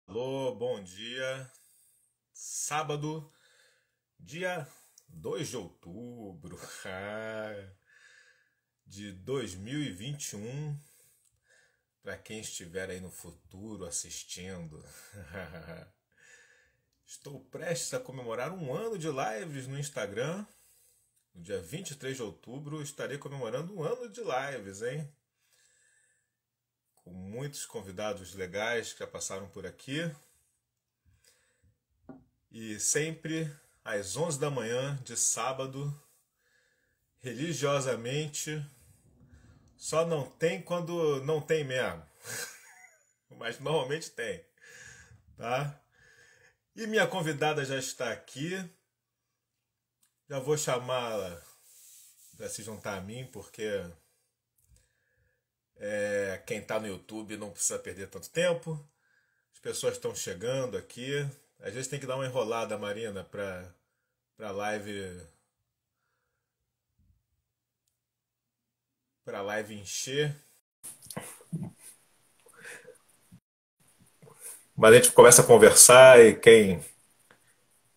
Alô, bom dia. Sábado, dia 2 de outubro de 2021. Para quem estiver aí no futuro assistindo, estou prestes a comemorar um ano de lives no Instagram. No dia 23 de outubro estarei comemorando um ano de lives, hein? Com muitos convidados legais que já passaram por aqui. E sempre às 11 da manhã de sábado, religiosamente. Só não tem quando não tem mesmo. Mas normalmente tem, tá? E minha convidada já está aqui. Já vou chamá-la para se juntar a mim, porque quem está no YouTube não precisa perder tanto tempo. As pessoas estão chegando aqui. Às vezes tem que dar uma enrolada, Marina, para live encher. Mas a gente começa a conversar e quem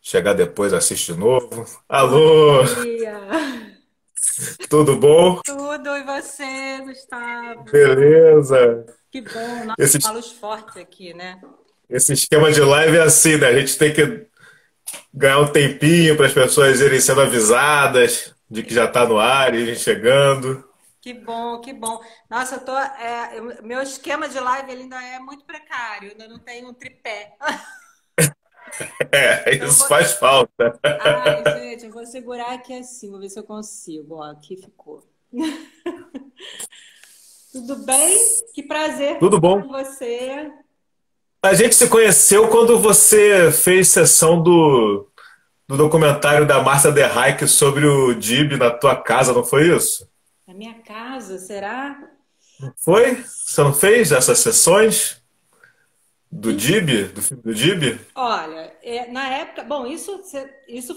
chegar depois assiste de novo. Alô, Bom dia! tudo bom? Tudo e você, Gustavo? Beleza. Que bom, nossa, Esse, uma luz forte aqui, né? esse esquema de live é assim, né? A gente tem que ganhar um tempinho para as pessoas irem sendo avisadas de que já está no ar e irem chegando. Que bom, que bom. Nossa, meu esquema de live ele ainda é muito precário, eu ainda não tenho um tripé. É, Então, eu isso vou... faz falta. Ai, gente, eu vou segurar aqui assim, vou ver se eu consigo. Ó, aqui ficou. Tudo bem? Que prazer Tudo falar bom? com você. A gente se conheceu quando você fez sessão do documentário da Márcia Derreik sobre o Dib na tua casa, não foi isso? Na minha casa, será? Foi? Você não fez essas sessões do Dib, do filme do Dib? Olha, na época, bom, isso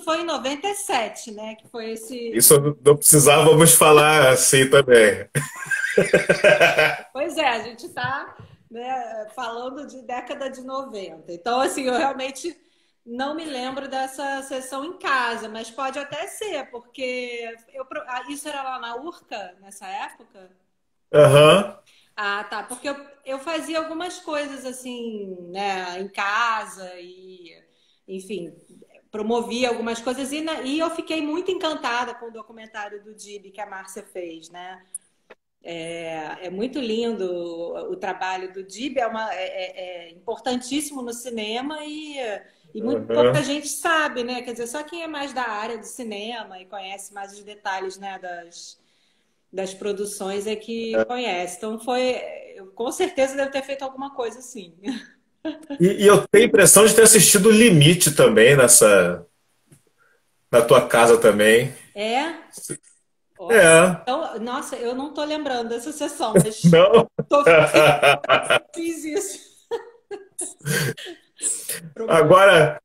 foi em 97, né? Que foi esse. Isso não precisávamos falar assim também. Pois é, a gente está, né, falando de década de 90. Então, assim, eu realmente não me lembro dessa sessão em casa, mas pode até ser, porque isso era lá na Urca, nessa época? Aham. Ah, tá. Porque eu fazia algumas coisas assim, né, em casa e, enfim, promovia algumas coisas e eu fiquei muito encantada com o documentário do Dib que a Márcia fez, né? É muito lindo o trabalho do Dib, é importantíssimo no cinema e muito pouca Aham. gente sabe, né? Quer dizer, só quem é mais da área do cinema e conhece mais os detalhes, né, das produções é que conhece. Então eu com certeza deve ter feito alguma coisa assim. E eu tenho a impressão de ter assistido o Limite também na tua casa também. É? Olha. É, Então, nossa, eu não tô lembrando dessa sessão, mas não? tô, fiz isso. Agora,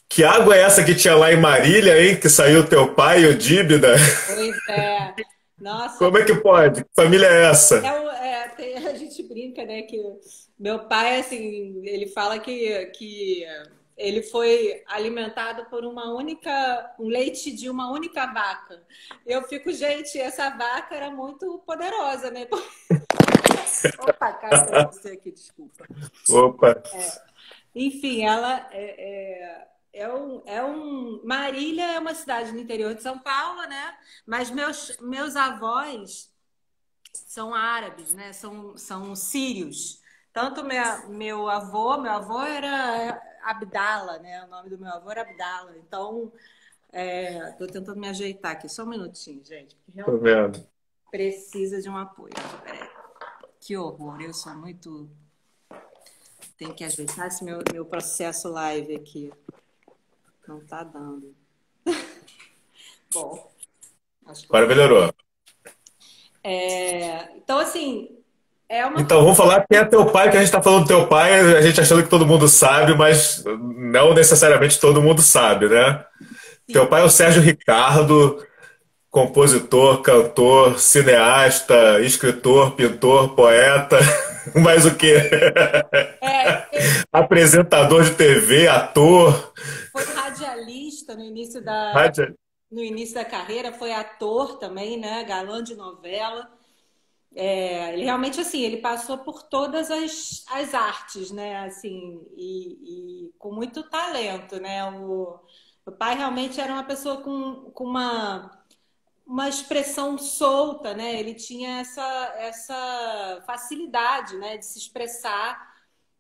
que água é essa que tinha lá em Marília, hein? Que saiu teu pai e o Dib, né? Pois é. Nossa, Como é que pode? Que família é essa? a gente brinca, né, que meu pai, assim, ele fala que ele foi alimentado por um leite de uma única vaca. Eu fico, gente, essa vaca era muito poderosa, né? Opa, caiu pra você aqui, desculpa. Opa. Enfim, ela Marília é uma cidade no interior de São Paulo, né? Mas meus avós são árabes, né? São sírios. Tanto meu avô era Abdala, né? O nome do meu avô era Abdala. Então, tô tentando me ajeitar aqui, só um minutinho, gente, porque Tô realmente vendo. precisa de um apoio. Peraí. Que horror, eu sou muito. Tem que ajeitar esse meu processo live aqui. Não tá dando. Bom, acho que Agora melhorou. então, assim, é uma. Então, vamos falar quem é teu pai, que a gente está falando do teu pai, a gente achando que todo mundo sabe, mas não necessariamente todo mundo sabe, né? Teu pai é o Sérgio Ricardo, compositor, cantor, cineasta, escritor, pintor, poeta. Mais o quê? Ele Apresentador de TV, ator, foi radialista rádio. no início da carreira, foi ator também, né? Galã de novela. Ele realmente, assim, ele passou por todas as artes, né? Assim, e com muito talento, né? O pai realmente era uma pessoa com uma expressão solta, né? Ele tinha essa facilidade, né, de se expressar,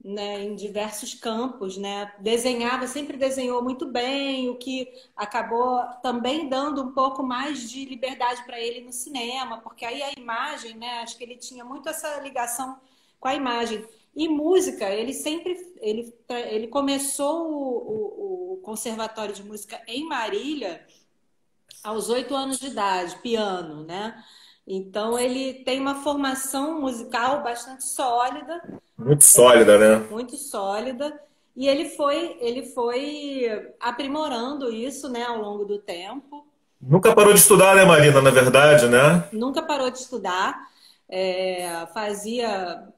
né, em diversos campos, né? Desenhava, sempre desenhou muito bem, o que acabou também dando um pouco mais de liberdade para ele no cinema, porque aí a imagem, né? Acho que ele tinha muito essa ligação com a imagem. E música, ele começou o Conservatório de Música em Marília aos 8 anos de idade, piano, né? Então ele tem uma formação musical bastante sólida, Muito sólida, né? muito sólida, e ele foi aprimorando isso, né, ao longo do tempo. Nunca parou de estudar, né, Marina, na verdade, né? Nunca parou de estudar.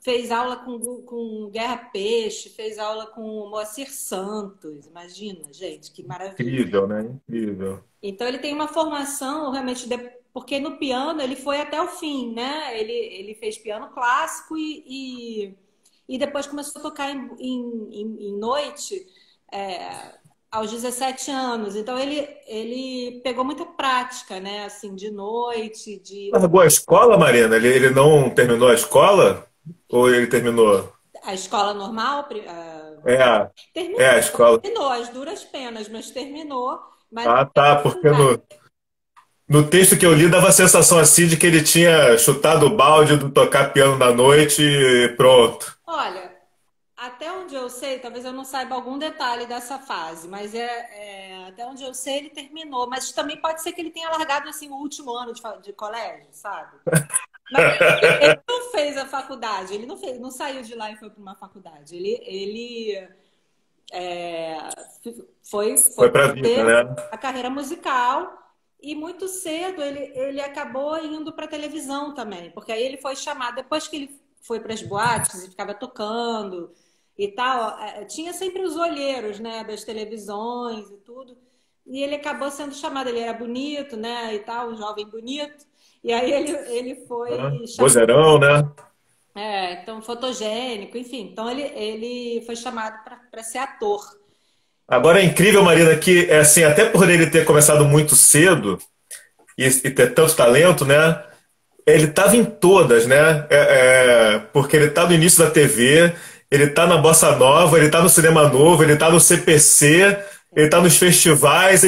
Fez aula com Guerra Peixe, fez aula com Moacir Santos. Imagina, gente, que maravilha. Incrível, né? Incrível. Então ele tem uma formação realmente, porque no piano ele foi até o fim, né? Ele fez piano clássico e depois começou a tocar em noite, é, aos 17 anos. Então ele pegou muita prática, né? Assim, de noite, Largou a escola, Marina? Ele não terminou a escola? Ou ele terminou? a escola normal, É, é terminou, a escola. terminou, às duras penas, mas terminou, mas não Ah, fez tá, porque faculdade. no texto que eu li dava a sensação assim de que ele tinha chutado o balde do tocar piano na noite e pronto. Olha, até onde eu sei, talvez eu não saiba algum detalhe dessa fase, mas até onde eu sei ele terminou. Mas também pode ser que ele tenha largado assim o último ano de colégio, sabe? Mas ele não fez a faculdade, ele não fez, não saiu de lá e foi para uma faculdade. Ele foi Foi pra vida, ter né? a carreira musical e muito cedo ele acabou indo para televisão também, porque aí ele foi chamado, depois que ele foi para as boates e ficava tocando e tal, tinha sempre os olheiros, né, das televisões e tudo, e ele acabou sendo chamado, ele era bonito, né, e tal, um jovem bonito, e aí ele Ah, foi chamado, vozeirão, né? então fotogênico, enfim, então ele foi chamado para ser ator. Agora é incrível, Marina, que é assim, até por ele ter começado muito cedo e ter tanto talento, né? Ele estava em todas, né? Porque ele tá no início da TV, ele tá na Bossa Nova, ele tá no Cinema Novo, ele tá no CPC, ele tá nos festivais,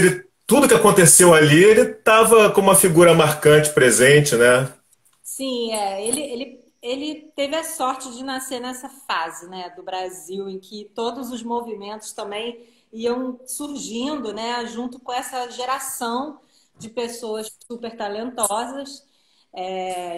tudo que aconteceu ali, ele tava com uma figura marcante presente, né? Sim, ele teve a sorte de nascer nessa fase, né, do Brasil, em que todos os movimentos também iam surgindo, né, junto com essa geração de pessoas super talentosas.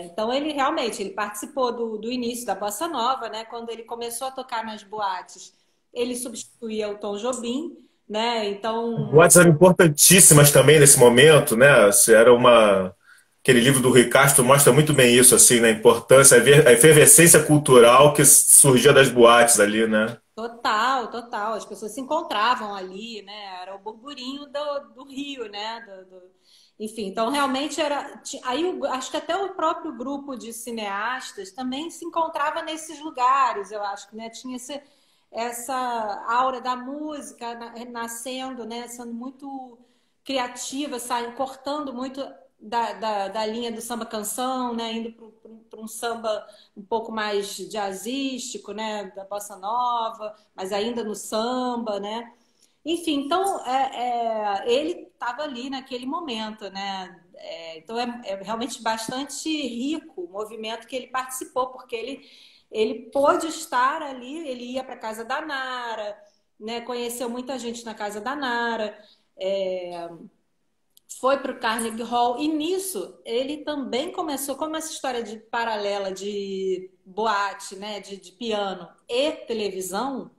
Então ele realmente ele participou do início da Bossa Nova, né, quando ele começou a tocar nas boates, ele substituía o Tom Jobim, né, então Boates eram importantíssimas também nesse momento, né? Se era uma Aquele livro do Rui Castro mostra muito bem isso, assim, né? A importância, a efervescência cultural que surgia das boates ali, né? total, total. As pessoas se encontravam ali, né? Era o burburinho do Rio, né? Enfim, então realmente era. Aí acho que até o próprio grupo de cineastas também se encontrava nesses lugares, eu acho que, né? Tinha essa aura da música nascendo, né? Sendo muito criativa, saindo, cortando muito da linha do samba canção, né? Indo para um samba um pouco mais jazzístico, né? Da bossa nova, mas ainda no samba, né? Enfim, então ele estava ali naquele momento, né? Então é realmente bastante rico o movimento que ele participou, porque ele pôde estar ali, ele ia para a casa da Nara, né? Conheceu muita gente na casa da Nara. É, foi para o Carnegie Hall e nisso ele também começou, como essa história de paralela de boate, né, de piano e televisão,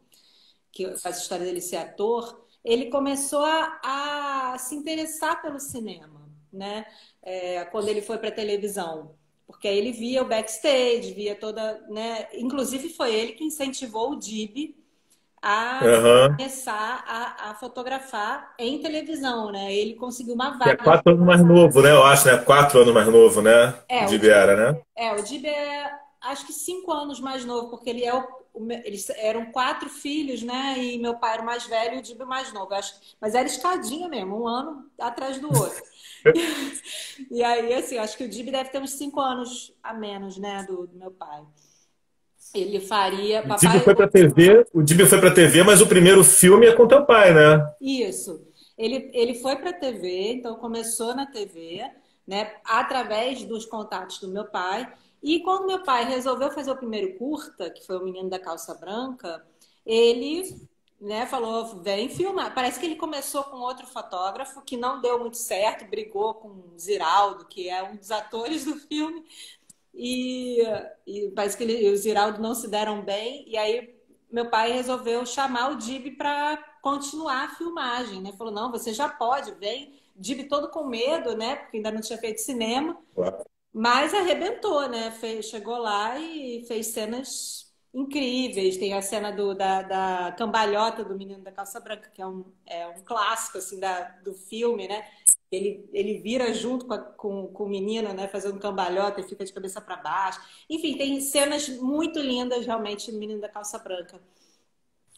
que faz a história dele ser ator, ele começou a se interessar pelo cinema, né, quando ele foi para a televisão. Porque aí ele via o backstage, via toda, né? Inclusive foi ele que incentivou o Dib a Aham. começar a fotografar em televisão, né? Ele conseguiu uma Que é vaga. 4 anos mais novo, né? Eu acho, né? 4 anos mais novo, né? É, De Biara, né? o Dib é acho que 5 anos mais novo, porque ele é eles eram quatro filhos, né? E meu pai era o mais velho e o Dib o mais novo. Mas era escadinha mesmo, um ano atrás do outro. E aí, assim, acho que o Dib deve ter uns 5 anos a menos, né, do meu pai. Ele faria. O Dib Papai. foi pra TV, o Dib foi pra TV, mas o primeiro filme é com teu pai, né? Isso. Ele foi para a TV, então começou na TV, né, através dos contatos do meu pai. E quando meu pai resolveu fazer o primeiro curta, que foi o Menino da Calça Branca, ele, né, falou: vem filmar. Parece que ele começou com outro fotógrafo que não deu muito certo, brigou com o Ziraldo, que é um dos atores do filme, e, parece que ele e o Ziraldo não se deram bem, e aí meu pai resolveu chamar o Dib para continuar a filmagem, né? Falou, não, você já pode, vem. Dib todo com medo, né? Porque ainda não tinha feito cinema, Claro. mas arrebentou, né? Chegou lá e fez cenas incríveis. Tem a cena da cambalhota do Menino da Calça Branca, que é um clássico assim, do filme, né? Ele vira junto com o menino, né? Fazendo cambalhota e fica de cabeça para baixo. Enfim, tem cenas muito lindas, realmente, do Menino da Calça Branca.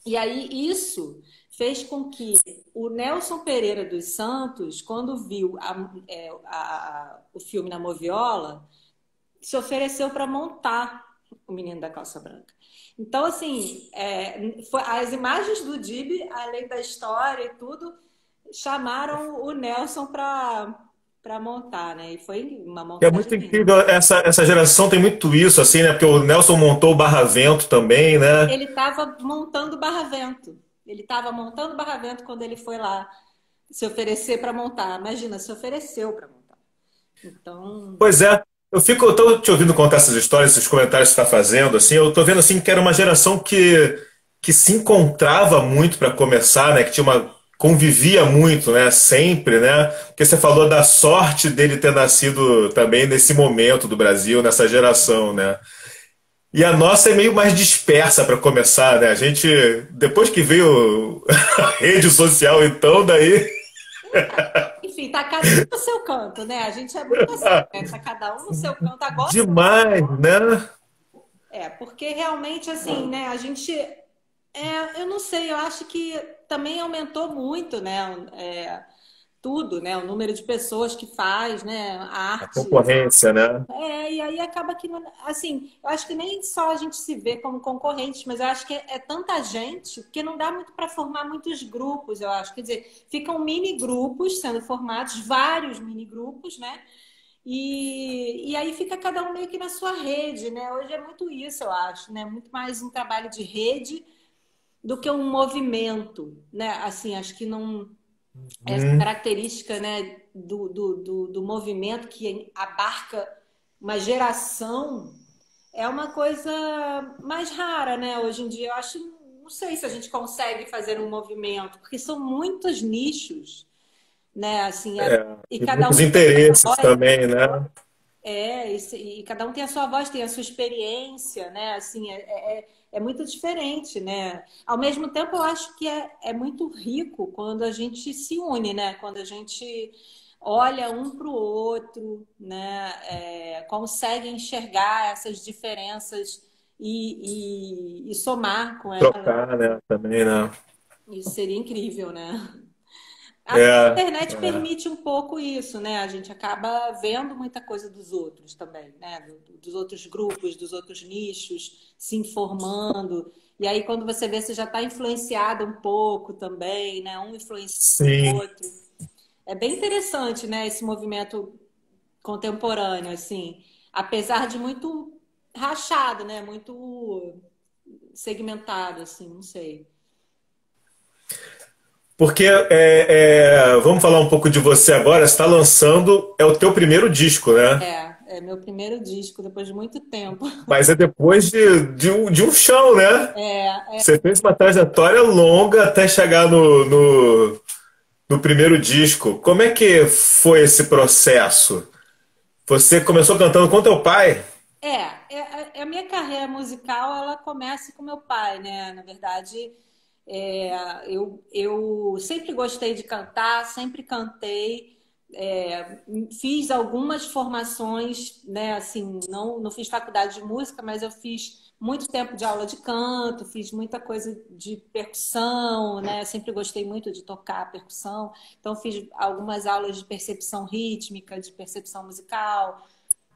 E aí isso fez com que o Nelson Pereira dos Santos, quando viu o filme na Moviola, se ofereceu para montar o Menino da Calça Branca. Então, assim, as imagens do Dib, além da história e tudo, chamaram o Nelson para montar, né? E foi uma É montagem muito linda. incrível, essa geração tem muito isso, assim, né? Porque o Nelson montou o Barra Vento também, né? Ele estava montando Barra Vento. Ele estava montando Barra Vento quando ele foi lá se oferecer para montar. Imagina, se ofereceu para montar. Então, Pois é, eu tô te ouvindo contar essas histórias, esses comentários que você está fazendo, assim, eu tô vendo assim que era uma geração que se encontrava muito para começar, né? Que tinha convivia muito, né? Sempre, né? Porque você falou da sorte dele ter nascido também nesse momento do Brasil, nessa geração, né? E a nossa é meio mais dispersa para começar, né? A gente, depois que veio a rede social, então, daí. enfim, tá cada um no seu canto, né? A gente é muito assim, né? Tá cada um no seu canto agora. Demais, né? Porque realmente, assim, né? A gente, eu não sei, eu acho que também aumentou muito, né? Tudo, né? O número de pessoas que faz, né? A A arte. concorrência, né? E aí acaba que, assim, eu acho que nem só a gente se vê como concorrentes, mas eu acho que é tanta gente que não dá muito para formar muitos grupos, eu acho. Quer dizer, ficam mini grupos sendo formados, vários mini grupos, né? E aí fica cada um meio que na sua rede, né? Hoje é muito isso, eu acho, né? Muito mais um trabalho de rede do que um movimento, né? Assim, acho que não essa Hum, característica, né, do movimento que abarca uma geração é uma coisa mais rara, né? Hoje em dia, eu acho, não sei se a gente consegue fazer um movimento, porque são muitos nichos, né? Assim, e e cada muitos um tem a interesses sua voz, também, né? e cada um tem a sua voz, tem a sua experiência, né? Assim, é muito diferente, né? Ao mesmo tempo, eu acho que é muito rico quando a gente se une, né? Quando a gente olha um para o outro, né? Consegue enxergar essas diferenças e somar com elas. Trocar, né? Também, né? Isso seria incrível, né? A É, internet é. permite um pouco isso, né? A gente acaba vendo muita coisa dos outros também, né? Dos outros grupos, dos outros nichos, se informando. E aí, quando você vê, você já está influenciado um pouco também, né? Um influencia o Sim. outro. É bem interessante, né? Esse movimento contemporâneo, assim. Apesar de muito rachado, né? Muito segmentado, assim, não sei. Porque vamos falar um pouco de você agora. Você está lançando, é o teu primeiro disco, né? É meu primeiro disco, depois de muito tempo. Mas é depois de um chão, né? É, Você fez uma trajetória longa até chegar no primeiro disco. Como é que foi esse processo? Você começou cantando com teu pai? A minha carreira musical, ela começa com meu pai, né? Na verdade, eu sempre gostei de cantar, sempre cantei, fiz algumas formações, né? Assim, não fiz faculdade de música, mas eu fiz muito tempo de aula de canto, fiz muita coisa de percussão, né? Sempre gostei muito de tocar percussão, então fiz algumas aulas de percepção rítmica, de percepção musical,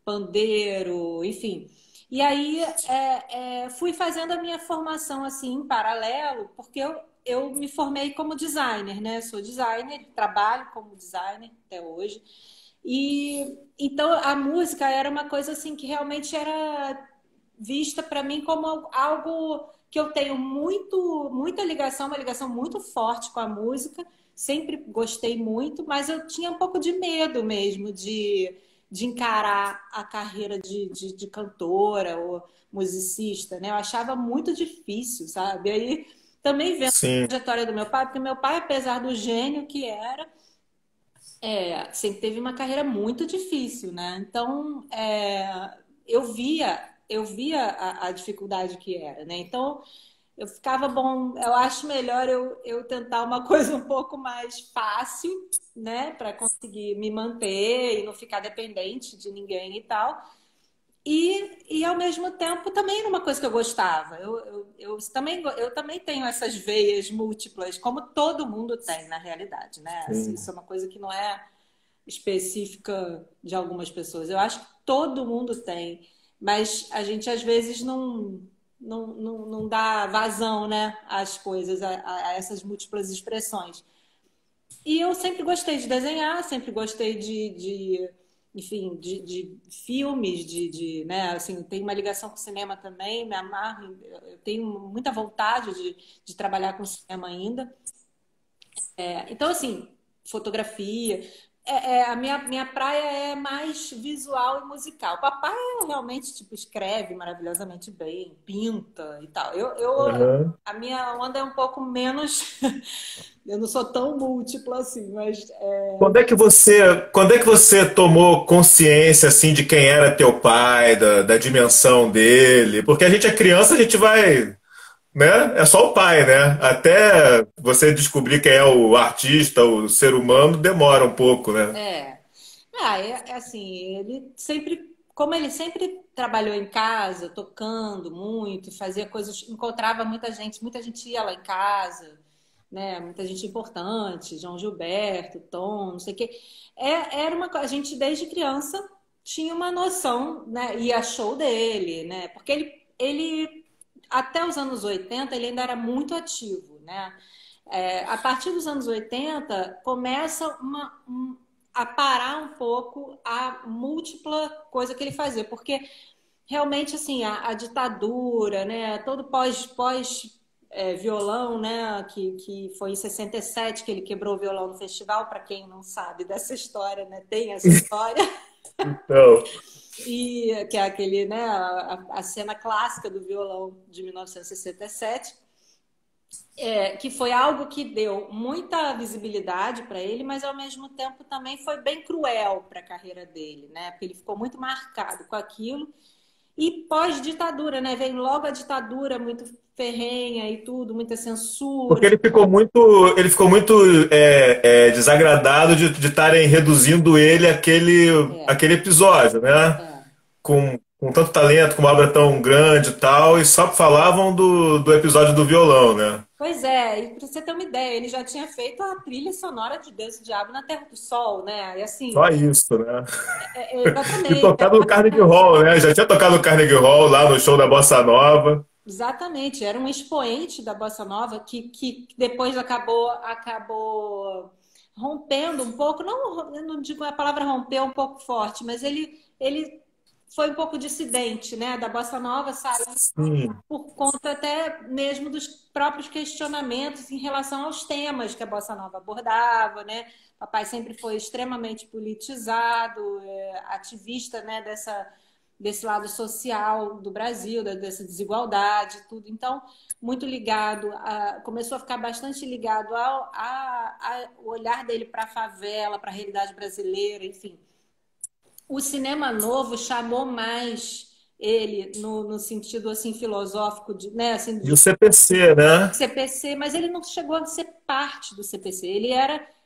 pandeiro, enfim. E aí fui fazendo a minha formação assim em paralelo, porque eu me formei como designer, né? Sou designer, trabalho como designer até hoje. E então a música era uma coisa assim que realmente era vista para mim como algo que eu tenho muita ligação, uma ligação muito forte com a música. Sempre gostei muito, mas eu tinha um pouco de medo mesmo de encarar a carreira de cantora ou musicista, né? Eu achava muito difícil, sabe? Aí também vendo a Sim. trajetória do meu pai, porque meu pai, apesar do gênio que era, sempre teve uma carreira muito difícil, né? Então, eu via a dificuldade que era, né? Então, eu ficava, bom, eu acho melhor eu tentar uma coisa um pouco mais fácil, né? Para conseguir me manter e não ficar dependente de ninguém e tal. E ao mesmo tempo também era uma coisa que eu gostava. Eu também tenho essas veias múltiplas, como todo mundo tem na realidade, né? Assim, Sim. isso é uma coisa que não é específica de algumas pessoas. Eu acho que todo mundo tem, mas a gente às vezes não dá vazão, né, às coisas, a essas múltiplas expressões. E eu sempre gostei de desenhar, sempre gostei enfim, de filmes, né, assim, tenho uma ligação com o cinema também, me amarro, eu tenho muita vontade de trabalhar com cinema ainda. Então, assim, fotografia. A minha praia é mais visual e musical. Papai realmente, tipo, escreve maravilhosamente bem, pinta e tal. Aham. A minha onda é um pouco menos. Eu não sou tão múltipla assim, mas Quando é que você tomou consciência assim de quem era teu pai, da dimensão dele? Porque a gente é criança, a gente vai, né? É só o pai, né? Até você descobrir quem é o artista, o ser humano, demora um pouco, né? é. É assim, como ele sempre trabalhou em casa, tocando muito, fazia coisas, encontrava muita gente ia lá em casa, né? Muita gente importante, João Gilberto, Tom, não sei o quê. Era a gente desde criança tinha uma noção, né? Ia show dele, né? Porque ele até os anos 80 ele ainda era muito ativo, né? A partir dos anos 80 começa a parar um pouco a múltipla coisa que ele fazia, porque realmente assim a ditadura, né, todo violão, né, que foi em 67 que ele quebrou o violão no festival, para quem não sabe dessa história, né, tem essa história Então, e que é aquele, né, a cena clássica do violão de 1967. Que foi algo que deu muita visibilidade para ele, mas ao mesmo tempo também foi bem cruel para a carreira dele, né? Porque ele ficou muito marcado com aquilo. E pós-ditadura, né? Vem logo a ditadura muito ferrenha e tudo, muita porque censura. ele ficou muito desagradado de estarem reduzindo ele É, aquele episódio, né? é. Com tanto talento, com uma obra tão grande e tal, e só falavam do episódio do violão, né? Pois é, e para você ter uma ideia, ele já tinha feito a trilha sonora de Deus e o Diabo na Terra do Sol, né? E assim, Só isso, né? E exatamente. tocado no Carnegie Hall, né? Já tinha tocado no Carnegie Hall lá no show da Bossa Nova. Exatamente, era um expoente da bossa nova que depois acabou rompendo um pouco, não, eu não digo a palavra romper um pouco forte, mas ele foi um pouco dissidente, né, da bossa nova, saiu Sim. por conta até mesmo dos próprios questionamentos em relação aos temas que a bossa nova abordava, né? Papai sempre foi extremamente politizado, ativista, né, desse lado social do Brasil, dessa desigualdade, tudo. Então, muito ligado, começou a ficar bastante ligado ao olhar dele para a favela, para a realidade brasileira, enfim. o cinema novo chamou mais ele no sentido assim filosófico de, né, assim, E o de CPC, né? CPC, mas ele não chegou a ser parte do CPC.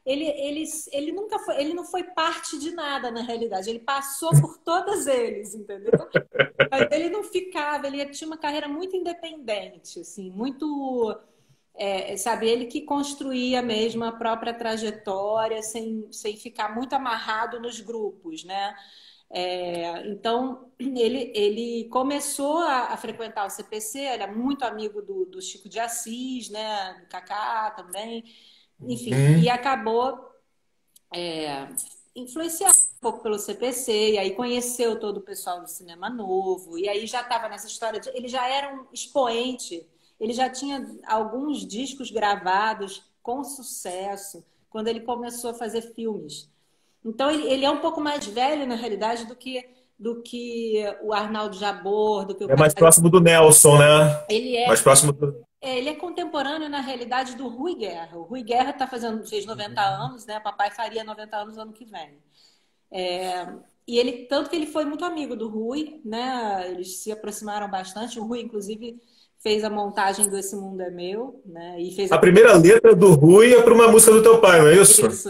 Ele nunca foi, ele não foi parte de nada na realidade. Ele passou por todos eles, entendeu? Mas ele não ficava, ele tinha uma carreira muito independente, assim, muito, sabe, ele que construía mesmo a própria trajetória sem ficar muito amarrado nos grupos, né? Então, ele começou a frequentar o CPC, ele é muito amigo do Chico de Assis, né? Do Kaká também, enfim, e Hum. acabou influenciado um pouco pelo CPC, e aí conheceu todo o pessoal do Cinema Novo, e aí já estava nessa história de, ele já era um expoente, ele já tinha alguns discos gravados com sucesso quando ele começou a fazer filmes. Então ele é um pouco mais velho, na realidade, do que o Arnaldo Jabor, do que o É mais Caio. próximo do Nelson, né? Ele Mais é, próximo do. ele é contemporâneo, na realidade, do Rui Guerra. O Rui Guerra fez 90 anos, né? Papai faria 90 anos ano que vem. E ele, tanto que ele foi muito amigo do Rui, né? Eles se aproximaram bastante. O Rui, inclusive, fez a montagem do Esse Mundo é Meu, né? E fez A primeira letra do Rui é para uma música do teu pai, não é isso? isso.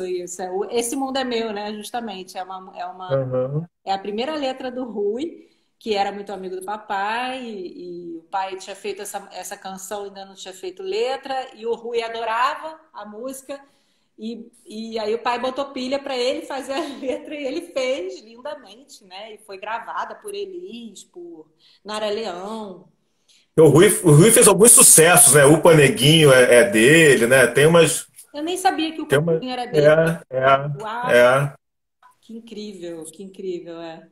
Esse Mundo é Meu, né? Justamente. Aham. É a primeira letra do Rui, que era muito amigo do papai, e o pai tinha feito essa canção, ainda não tinha feito letra, e o Rui adorava a música, e aí o pai botou pilha para ele fazer a letra, e ele fez lindamente, né? E foi gravada por Elis, por Nara Leão. O Rui fez alguns sucessos, né? O Paneguinho é dele, né? Tem umas. Eu nem sabia que o Tem uma. Paneguinho era dele. É, Uau, é. que incrível, é.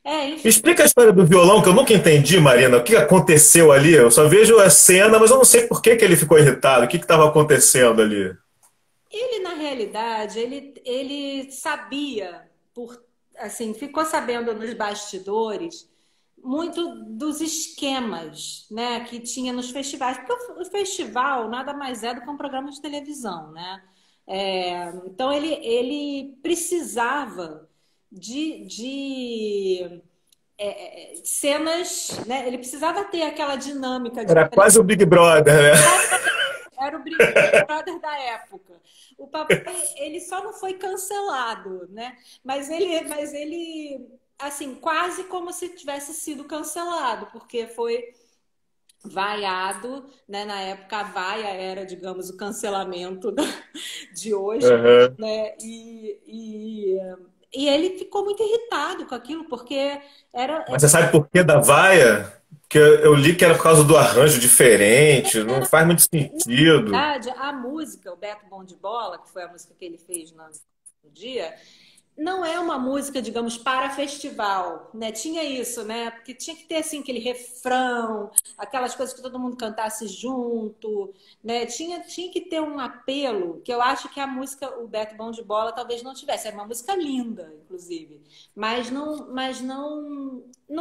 É, Me enfim. explica a história do violão, que eu nunca entendi, Marina. O que aconteceu ali? Eu só vejo a cena, mas eu não sei por que que ele ficou irritado. O que estava acontecendo ali? Ele, na realidade, ele sabia, assim, ficou sabendo nos bastidores muito dos esquemas, né, que tinha nos festivais, porque o festival nada mais é do que um programa de televisão, né? Então ele precisava de cenas, né? Ele precisava ter aquela dinâmica de Era quase o Big Brother, né? era o Big Brother da época. O papai, ele só não foi cancelado, né? Mas ele, assim, quase como se tivesse sido cancelado, porque foi vaiado, né? Na época a vaia era, digamos, o cancelamento de hoje, Aham. né? E ele ficou muito irritado com aquilo, porque era Mas você sabe por que da vaia? Porque eu li que era por causa do arranjo diferente, não faz muito sentido. verdade, a música, o Beto Bom de Bola, que foi a música que ele fez no dia, não é uma música, digamos, para festival, né? Tinha isso, né? Porque tinha que ter assim aquele refrão, aquelas coisas que todo mundo cantasse junto, né? Tinha que ter um apelo, que eu acho que a música, o Beto Bom de Bola, talvez não tivesse. Era uma música linda, inclusive, não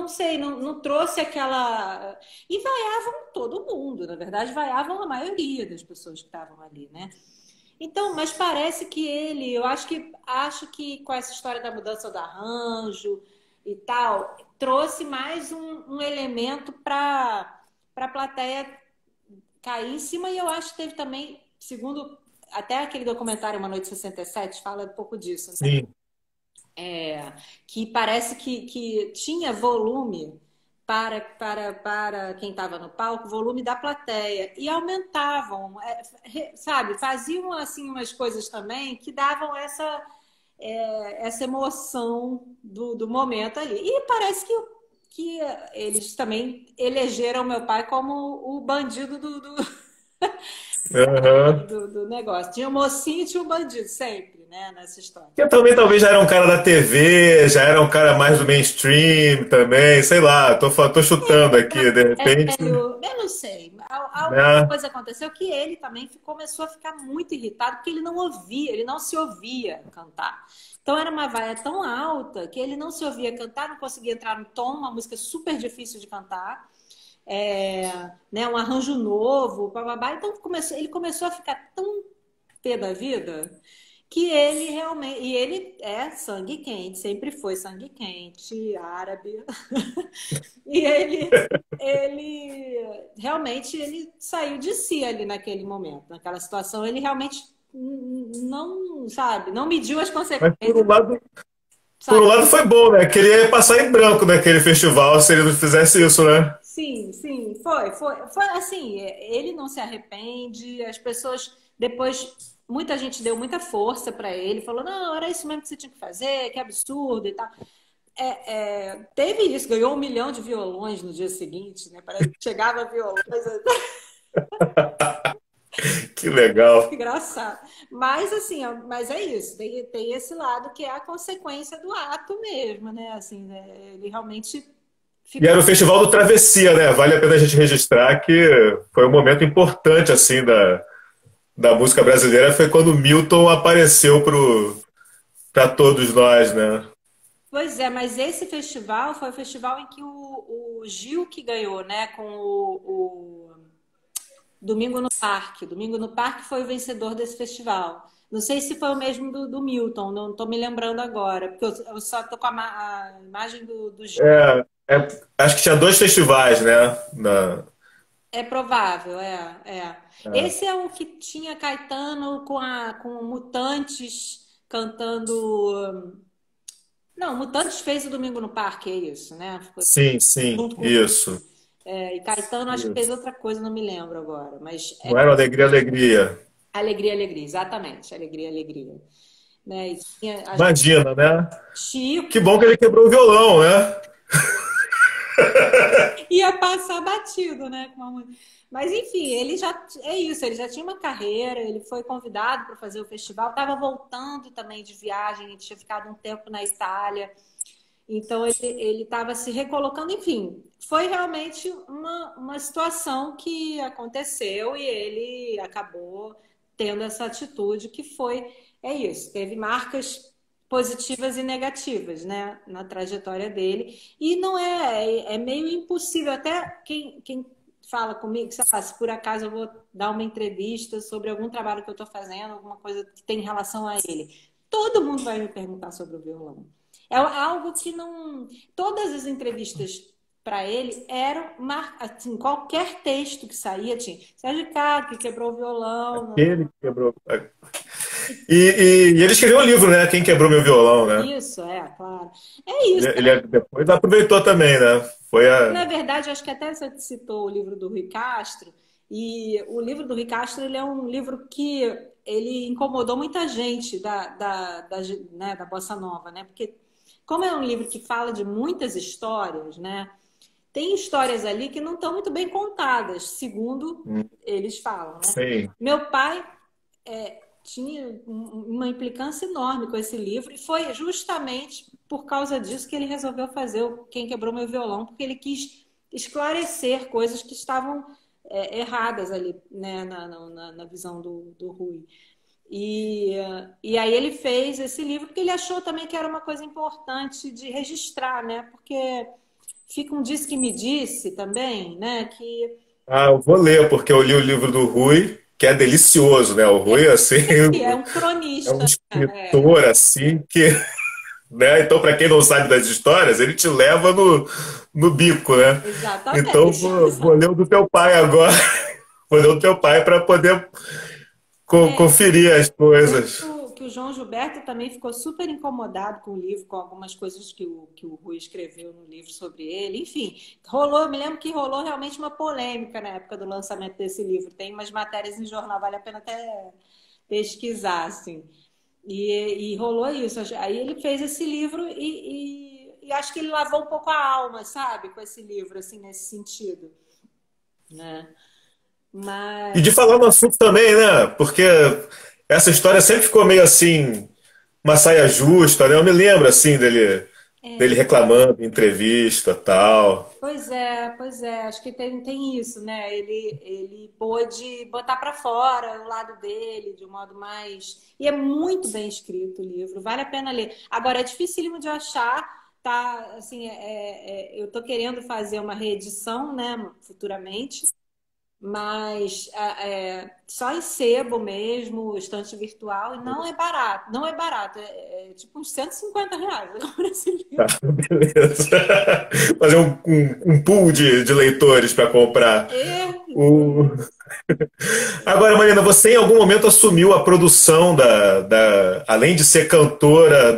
sei, não trouxe aquela. E vaiavam todo mundo, na verdade, vaiavam a maioria das pessoas que estavam ali, né? Então, mas parece que ele, eu acho que com essa história da mudança do arranjo e tal, trouxe mais um elemento para a plateia cair em cima, e eu acho que teve também, segundo até aquele documentário Uma Noite de 67 fala um pouco disso, né? Sim. Que parece que tinha volume para quem estava no palco, volume da plateia, e aumentavam, sabe, faziam assim umas coisas também que davam essa emoção do momento ali. E parece que eles também elegeram meu pai como o bandido Aham. do negócio. Tinha o mocinho e tinha o bandido, sempre, né, nessa história. Eu também talvez já era um cara da TV, já era um cara mais do mainstream também, sei lá, tô chutando aqui, de repente, Eu não sei. Alguma né? coisa aconteceu que ele também começou a ficar muito irritado porque ele não ouvia, ele não se ouvia cantar. Então era uma vaia tão alta que ele não se ouvia cantar, não conseguia entrar no tom, uma música super difícil de cantar, né, um arranjo novo, bababá. Então ele começou a ficar tão pé da vida que ele realmente, e ele é sangue quente, sempre foi sangue quente, árabe, e ele realmente ele saiu de si ali naquele momento, naquela situação, ele realmente não, sabe, não mediu as Mas consequências, por um sabe? lado foi bom, né? Queria passar em branco naquele festival se ele não fizesse isso, né? Sim, sim, foi assim, ele não se arrepende, as pessoas depois, muita gente deu muita força para ele, falou, não, era isso mesmo que você tinha que fazer, que absurdo e tal. Teve isso, ganhou 1 milhão de violões no dia seguinte, né? Parece que chegava violões, Que legal. engraçado. Mas assim, mas é isso, tem esse lado que é a consequência do ato mesmo, né? Assim, né? Ele realmente E ficou. era o Festival do Travessia, né? Vale a pena a gente registrar que foi um momento importante, assim, da música brasileira. Foi quando o Milton apareceu para todos nós, né? Pois é, mas esse festival foi o festival em que o Gil que ganhou, né? Com o Domingo no Parque. Domingo no Parque foi o vencedor desse festival. Não sei se foi o mesmo do Milton, não estou me lembrando agora, porque eu só estou com a imagem do Gil. Acho que tinha dois festivais, né? É provável, é. Esse é o que tinha Caetano com Mutantes cantando. Não, Mutantes fez o Domingo no Parque, é isso, né? Ficou Sim, sim, junto com isso. e Caetano acho que fez Isso. outra coisa, não me lembro agora, mas Não era Alegria, Alegria. Alegria, Alegria, exatamente, Alegria, Alegria. Né? E tinha Imagina, né? Que Chico, bom que ele quebrou o violão, né? ia passar batido, né? Mas enfim, ele já é isso, ele já tinha uma carreira, ele foi convidado para fazer o festival, estava voltando também de viagem, ele tinha ficado um tempo na Itália, então ele estava se recolocando, enfim, foi realmente uma situação que aconteceu e ele acabou tendo essa atitude que foi, é isso, teve marcas positivas e negativas, né, na trajetória dele. E não é meio impossível, até quem fala comigo, sei lá, se por acaso eu vou dar uma entrevista sobre algum trabalho que eu estou fazendo, alguma coisa que tem relação a ele, todo mundo vai me perguntar sobre o violão. É algo que não. Todas as entrevistas para ele eram assim, qualquer texto que saía tinha. Sérgio Ricardo, que quebrou o violão. Ele que quebrou. E ele escreveu um livro, né? Quem quebrou meu violão, né? Isso, claro. É isso. Ele depois aproveitou também, né? Foi Na a. verdade, acho que até você citou o livro do Rui Castro, e o livro do Rui Castro ele é um livro que ele incomodou muita gente né, da Bossa Nova, né? Porque como é um livro que fala de muitas histórias, né? Tem histórias ali que não estão muito bem contadas, segundo eles falam, né? Sim. Meu pai tinha uma implicância enorme com esse livro e foi justamente por causa disso que ele resolveu fazer o Quem Quebrou Meu Violão, porque ele quis esclarecer coisas que estavam erradas ali, né, na visão do Rui. E aí ele fez esse livro porque ele achou também que era uma coisa importante de registrar, né? Porque fica um diz que me disse também, né? Que Ah, eu vou ler, porque eu li o livro do Rui, que é delicioso, né? O Rui, assim, é um é um cronista, né? escritor, assim, que. Né? Então, para quem não sabe das histórias, ele te leva no bico, né? Então, Exatamente. vou ler o do teu pai agora. Vou ler o do teu pai para poder conferir as coisas. Que o João Gilberto também ficou super incomodado com o livro, com algumas coisas que o Rui escreveu no livro sobre ele. Enfim, eu me lembro que rolou realmente uma polêmica na época do lançamento desse livro. Tem umas matérias em jornal, vale a pena até pesquisar, assim. E rolou isso. Aí ele fez esse livro e acho que ele lavou um pouco a alma, sabe? Com esse livro, assim, nesse sentido, né? E de Mas falar no assunto também, né? Porque essa história sempre ficou meio assim, uma saia justa, né? Eu me lembro, assim, dele reclamando em entrevista tal. Pois é, acho que tem isso, né? Ele pôde botar para fora o lado dele de um modo mais. E é muito bem escrito o livro, vale a pena ler. Agora, é dificílimo de achar, tá? Assim, eu tô querendo fazer uma reedição, né, futuramente. mas só em sebo mesmo, estante virtual, e não é barato, não é barato, é tipo uns R$ 150 agora esse Tá, livro. beleza. Fazer um pool de leitores para comprar. O... Exatamente. Agora, Marina, você em algum momento assumiu a produção além de ser cantora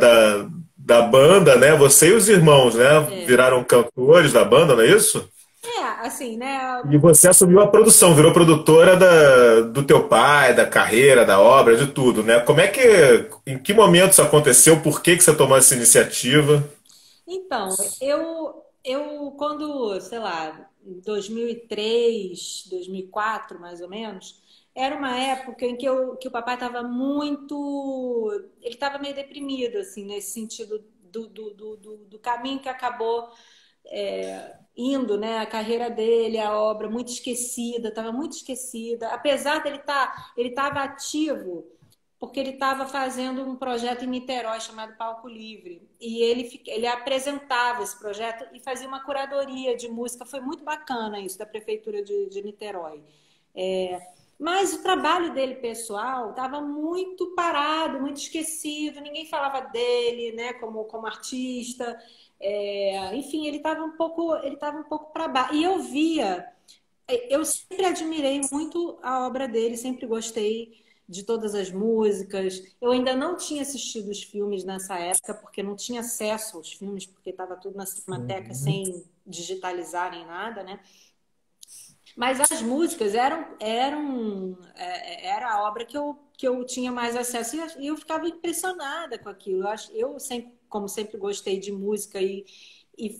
da banda, né? Você e os irmãos, né? É, Viraram cantores da banda, não é isso? assim, né? E você assumiu a produção, virou produtora do teu pai, da carreira, da obra, de tudo, né? Em que momento isso aconteceu? Por que que você tomou essa iniciativa? Então, eu quando, sei lá, em 2003, 2004, mais ou menos, era uma época em que o papai estava muito, ele estava meio deprimido, assim, nesse sentido do caminho que acabou indo, né? A carreira dele, a obra muito esquecida, estava muito esquecida. Apesar dele ele estava ativo porque ele estava fazendo um projeto em Niterói chamado Palco Livre. E ele apresentava esse projeto e fazia uma curadoria de música. Foi muito bacana isso da Prefeitura de Niterói. Mas o trabalho dele pessoal estava muito parado, muito esquecido, ninguém falava dele, né, como artista. Enfim, ele estava um pouco para baixo. E eu sempre admirei muito a obra dele, sempre gostei de todas as músicas. Eu ainda não tinha assistido os filmes nessa época, porque não tinha acesso aos filmes, porque estava tudo na Cinemateca Uhum. sem digitalizar nem nada, né? Mas as músicas era a obra que eu tinha mais acesso e eu ficava impressionada com aquilo. Eu sempre, como sempre gostei de música e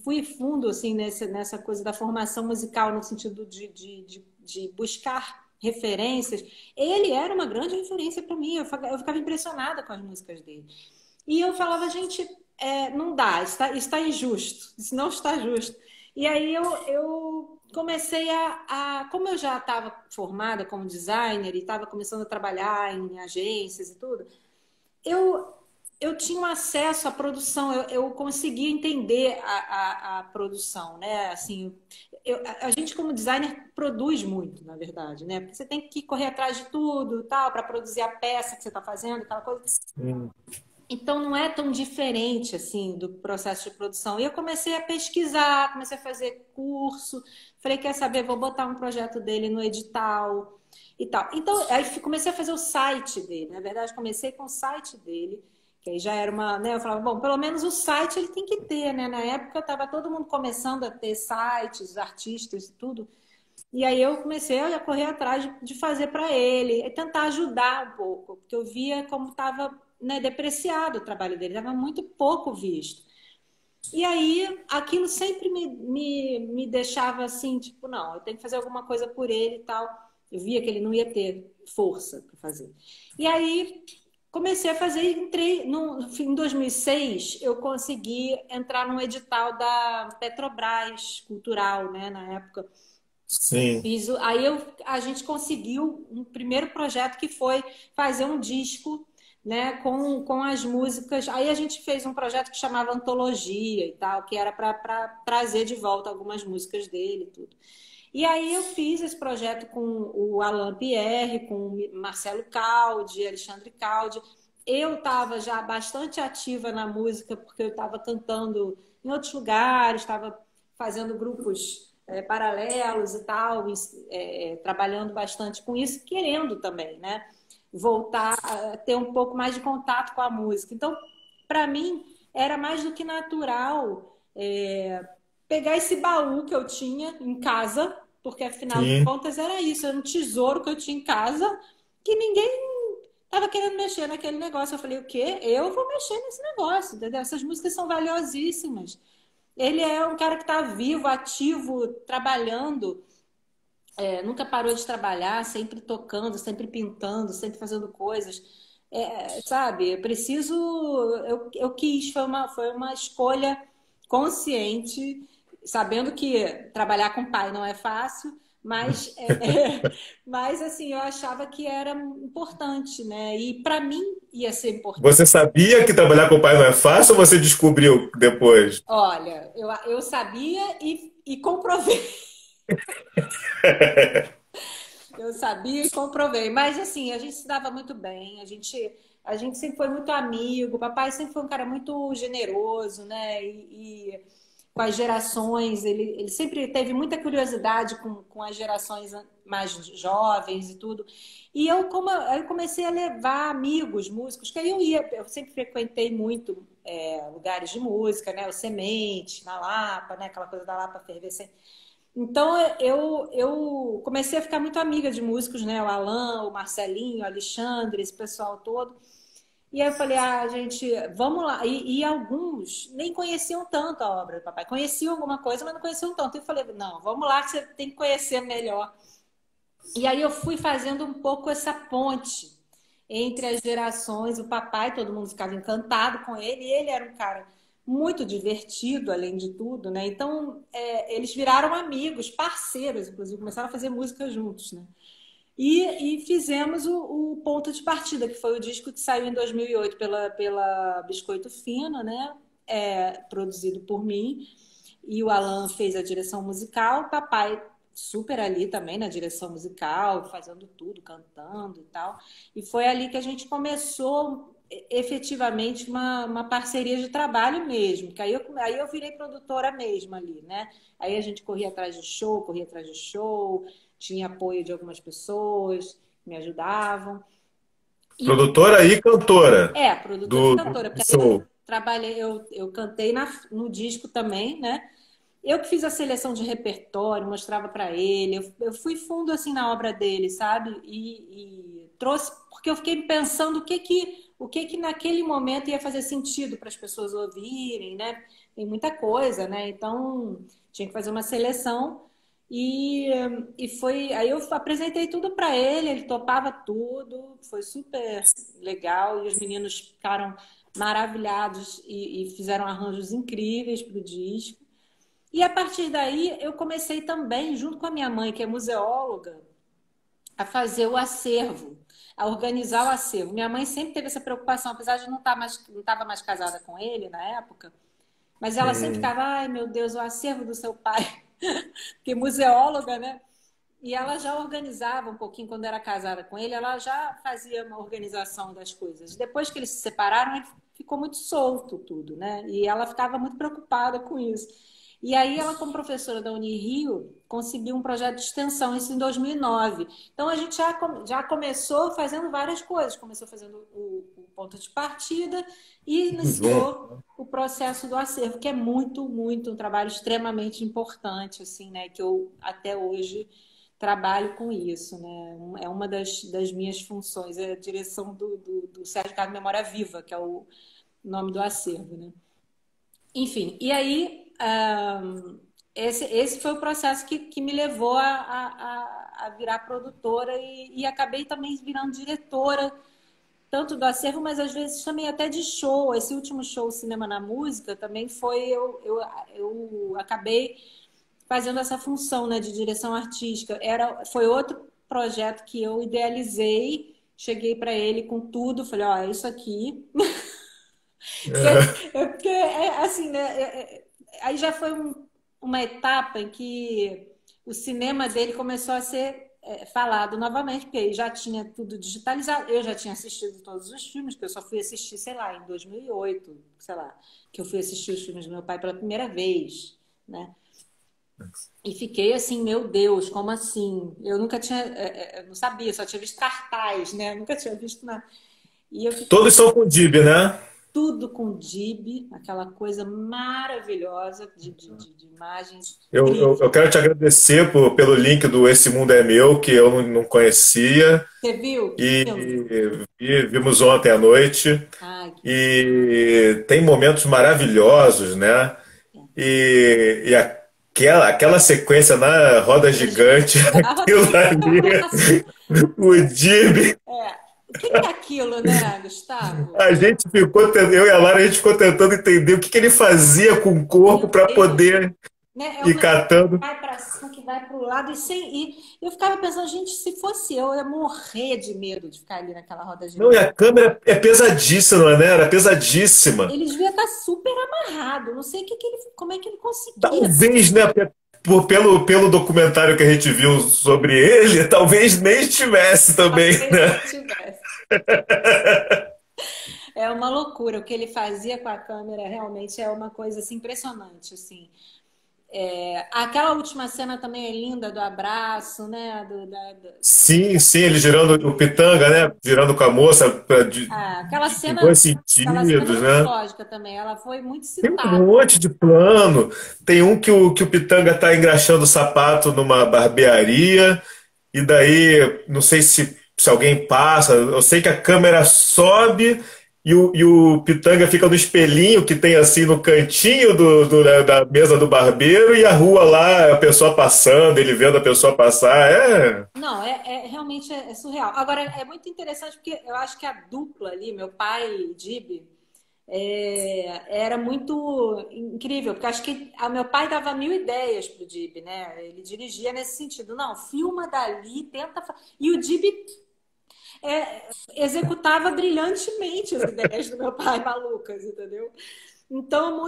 fui fundo assim nessa coisa da formação musical no sentido de buscar referências. Ele era uma grande referência para mim. Eu ficava impressionada com as músicas dele. E eu falava, gente, não dá, está injusto, isso não está justo. E aí eu comecei como eu já estava formada como designer e estava começando a trabalhar em agências e tudo, eu, eu tinha um acesso à produção, eu conseguia entender a produção, né? Assim, a gente como designer produz muito, na verdade, né? Porque você tem que correr atrás de tudo, tal, para produzir a peça que você está fazendo, aquela coisa. Hum. Então não é tão diferente assim do processo de produção. E eu comecei a pesquisar, comecei a fazer curso, falei, quer saber, vou botar um projeto dele no edital e tal. Então, aí comecei a fazer o site dele. Na verdade, comecei com o site dele, que aí já era uma, né, eu falava, bom, pelo menos o site ele tem que ter, né? Na época estava todo mundo começando a ter sites, artistas e tudo. E aí eu comecei a correr atrás de fazer para ele, e tentar ajudar um pouco, porque eu via como estava, né, depreciado o trabalho dele, estava muito pouco visto. E aí aquilo sempre me deixava assim, tipo, não, eu tenho que fazer alguma coisa por ele e tal. Eu via que ele não ia ter força para fazer. E aí comecei a fazer, entrei em 2006, eu consegui entrar num edital da Petrobras Cultural, né, na época. Sim. Aí a gente conseguiu um primeiro projeto que foi fazer um disco, né, com as músicas. Aí a gente fez um projeto que chamava Antologia e tal, que era para trazer de volta algumas músicas dele e tudo. E aí eu fiz esse projeto com o Alain Pierre, com o Marcelo Caldi, Alexandre Caldi. Eu estava já bastante ativa na música, porque eu estava cantando em outros lugares, estava fazendo grupos paralelos e tal, trabalhando bastante com isso, querendo também, né? Voltar a ter um pouco mais de contato com a música. Então, para mim, era mais do que natural pegar esse baú que eu tinha em casa, porque afinal de Sim. contas era isso, era um tesouro que eu tinha em casa que ninguém estava querendo mexer naquele negócio. Eu falei, o quê? Eu vou mexer nesse negócio, entendeu? Essas músicas são valiosíssimas. Ele é um cara que está vivo, ativo, trabalhando, nunca parou de trabalhar, sempre tocando, sempre pintando, sempre fazendo coisas. Sabe, eu preciso. Eu quis, foi uma escolha consciente, sabendo que trabalhar com pai não é fácil, mas, mas assim, eu achava que era importante, né? E para mim ia ser importante. Você sabia que trabalhar com o pai não é fácil ou você descobriu depois? Olha, eu sabia e comprovei. Eu sabia e comprovei. Mas assim, a gente se dava muito bem, a gente sempre foi muito amigo. O papai sempre foi um cara muito generoso, né? E com as gerações, ele sempre teve muita curiosidade com as gerações mais jovens e tudo. E eu comecei a levar amigos, músicos, que aí eu sempre frequentei muito lugares de música, né? O Semente, na Lapa, né? Aquela coisa da Lapa fervescente. Então eu comecei a ficar muito amiga de músicos, né? O Alan, o Marcelinho, o Alexandre, esse pessoal todo. E aí eu falei, ah, gente, vamos lá. E alguns nem conheciam tanto a obra do papai. Conheciam alguma coisa, mas não conheciam tanto. Eu falei, não, vamos lá que você tem que conhecer melhor. E aí eu fui fazendo um pouco essa ponte entre as gerações. O papai, todo mundo ficava encantado com ele. E ele era um cara muito divertido, além de tudo, né? Então, eles viraram amigos, parceiros, inclusive, começaram a fazer música juntos, né? E fizemos o Ponto de Partida, que foi o disco que saiu em 2008 pela Biscoito Fino, né? Produzido por mim. E o Alan fez a direção musical, o papai super ali também na direção musical, fazendo tudo, cantando e tal. E foi ali que a gente começou efetivamente uma parceria de trabalho mesmo, que aí eu virei produtora mesmo ali, né? Aí a gente corria atrás de show, tinha apoio de algumas pessoas que me ajudavam. E Produtora e cantora produtora e do cantora, porque aí show. eu cantei no disco também, né? Eu que fiz a seleção de repertório, mostrava para ele, eu fui fundo assim na obra dele, sabe? E trouxe, porque eu fiquei pensando o que que naquele momento ia fazer sentido para as pessoas ouvirem, né? Tem muita coisa, né? Então tinha que fazer uma seleção e, aí eu apresentei tudo para ele topava tudo, foi super legal e os meninos ficaram maravilhados e fizeram arranjos incríveis para o disco. E a partir daí eu comecei também, junto com a minha mãe, que é museóloga, a fazer o acervo, a organizar o acervo. Minha mãe sempre teve essa preocupação, apesar de não estava mais casada com ele na época, mas ela sempre Hum. ficava, ai meu Deus, o acervo do seu pai, porque museóloga, né? E ela já organizava um pouquinho quando era casada com ele, ela já fazia uma organização das coisas. Depois que eles se separaram, ele ficou muito solto tudo, né? E ela ficava muito preocupada com isso. E aí ela, como professora da Unirio, conseguiu um projeto de extensão, isso em 2009. Então a gente já começou fazendo várias coisas. Começou fazendo o ponto de partida e iniciou o processo do acervo, que é muito, muito um trabalho extremamente importante, assim, né? Que eu até hoje trabalho com isso, né? É uma das minhas funções, é a direção do Sérgio Carlos Memória Viva, que é o nome do acervo, né? Enfim, e aí esse foi o processo que me levou a virar produtora e acabei também virando diretora, tanto do acervo, mas às vezes também até de show. Esse último show, Cinema na Música, também foi, eu acabei fazendo essa função, né, de direção artística. Foi outro projeto que eu idealizei, cheguei para ele com tudo, falei, ó, é isso aqui. Porque assim, né? Aí já foi uma etapa em que o cinema dele começou a ser falado novamente, porque ele já tinha tudo digitalizado. Eu já tinha assistido todos os filmes, que eu só fui assistir, sei lá, em 2008, sei lá, que eu fui assistir os filmes do meu pai pela primeira vez, né? E fiquei assim, meu Deus, como assim? Eu nunca tinha, eu não sabia, só tinha visto cartaz, né? Eu nunca tinha visto nada. E eu fiquei Todos são com Dib, né? tudo com DIB, aquela coisa maravilhosa de imagens Eu incríveis. quero te agradecer pelo link do Esse Mundo é Meu, que eu não conhecia, Você viu? Que filme? e vimos ontem à noite. Ai, que E tem momentos maravilhosos, né? E aquela sequência na roda roda gigante. gigante, A roda aquilo gigante é um ali, clássico. o Dib. O que que é aquilo, né, Gustavo? A gente ficou, eu e a Lara, a gente ficou tentando entender o que ele fazia com o Meu corpo para Deus. poder Né? É ir uma que catando. vai para cima, que vai para o lado e eu ficava pensando, gente, se fosse eu ia morrer de medo de ficar ali naquela roda Não, e gigante. a câmera é pesadíssima, né? Era pesadíssima. Ele devia estar super amarrado. Não sei como é que ele conseguia. Talvez, né? pelo documentário que a gente viu sobre ele, talvez nem estivesse também, Talvez né? nem tivesse. É uma loucura. O que ele fazia com a câmera realmente é uma coisa assim, impressionante, assim. Aquela última cena também é linda do abraço, né? Sim, sim, ele girando o pitanga, né? Girando com a moça Aquela em dois cena sentidos, né? antológica também. Ela foi muito Tem um citada. monte de plano. Tem um que o pitanga tá engraxando o sapato numa barbearia, e daí, não sei se alguém passa, eu sei que a câmera sobe e o pitanga fica no espelhinho que tem assim no cantinho da mesa do barbeiro, e a rua lá, a pessoa passando, ele vendo a pessoa passar. Não, realmente é surreal. Agora, é muito interessante porque eu acho que a dupla ali, meu pai e Dib, era muito incrível, porque acho que meu pai dava mil ideias pro Dib, né? Ele dirigia nesse sentido. Não, filma dali, tenta. E o Dib executava brilhantemente as ideias do meu pai malucas, entendeu? Então,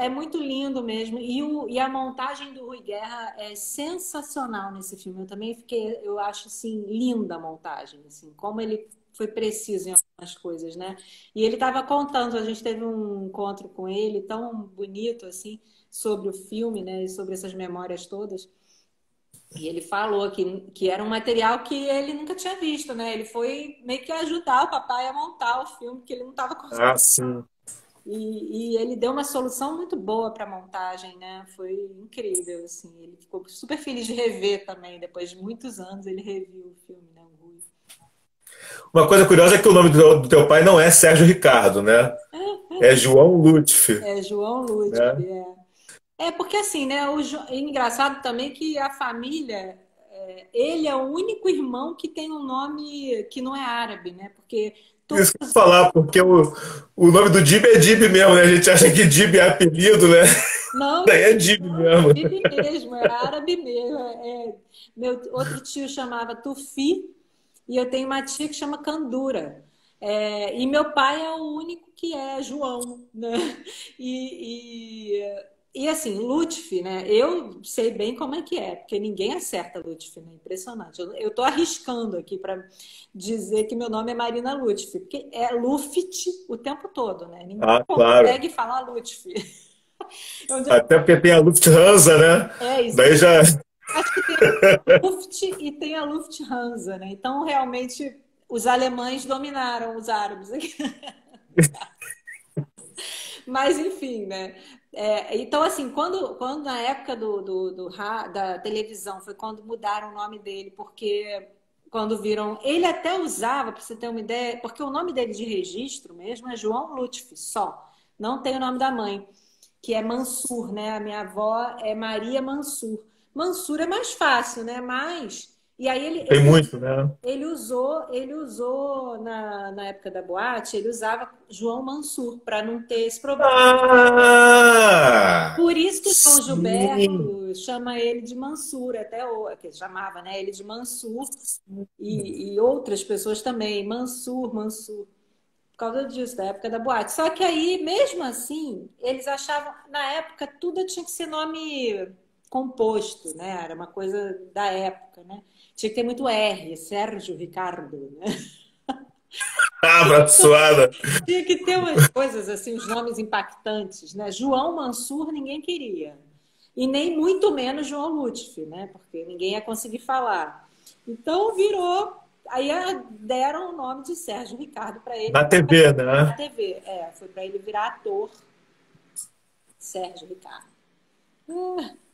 é muito lindo mesmo. E a montagem do Rui Guerra é sensacional nesse filme. Eu também fiquei, eu acho assim, linda a montagem, assim, como ele foi preciso em algumas coisas, né? E ele estava contando, a gente teve um encontro com ele tão bonito, assim, sobre o filme, né? E sobre essas memórias todas. E ele falou que era um material que ele nunca tinha visto, né? Ele foi meio que ajudar o papai a montar o filme, que ele não estava conseguindo. Ah, sim. E ele deu uma solução muito boa para a montagem, né? Foi incrível, assim. Ele ficou super feliz de rever também. Depois de muitos anos, ele reviu o filme, né? O Rui. Uma coisa curiosa é que o nome do teu pai não é Sérgio Ricardo, né? É João Lutfi, É, João Lúcio. né? Porque assim, né? É engraçado também que a família, ele é o único irmão que tem um nome que não é árabe, né? Porque todos Isso que eu ia falar, porque o nome do Dib é Dib mesmo, né? A gente acha que Dib é apelido, né? não, Daí é Dib mesmo. árabe mesmo, é árabe mesmo. Meu outro tio chamava Tufi e eu tenho uma tia que chama Candura. E meu pai é o único que é João, né? E, assim, Lutfi, né? Eu sei bem como é que é, porque ninguém acerta Lutfi, né? Impressionante. Eu tô arriscando aqui para dizer que meu nome é Marina Lutfi, porque é Luft o tempo todo, né? Ninguém Ah, claro. consegue falar Lutfi. Até porque tem a Lufthansa, né? É isso. Daí já. Acho que tem Luft e tem a Lufthansa, né? Então, realmente, os alemães dominaram os árabes aqui. Mas, enfim, né? Então, assim, quando na época da televisão foi quando mudaram o nome dele, porque quando viram. Ele até usava, para você ter uma ideia, porque o nome dele de registro mesmo é João Lutfi, só. Não tem o nome da mãe, que é Mansur, né? A minha avó é Maria Mansur. Mansur é mais fácil, né? Mas. E aí Tem muito, né? ele usou na época da boate, ele usava João Mansur para não ter esse problema. Ah! Por isso que o João Sim! Gilberto chama ele de Mansur, até o que chamava, né, ele de Mansur e outras pessoas também, Mansur, Mansur, por causa disso, da época da boate. Só que aí, mesmo assim, eles achavam, na época, tudo tinha que ser nome composto, né? Era uma coisa da época, né? Tinha que ter muito R, Sérgio Ricardo, né? Ah, abraçoada! Tinha que ter umas coisas assim, os nomes impactantes, né? João Mansur ninguém queria. E nem muito menos João Lutfi, né? Porque ninguém ia conseguir falar. Então virou. Aí deram o nome de Sérgio Ricardo para ele Na TV, na né? TV. Foi para ele virar ator, Sérgio Ricardo.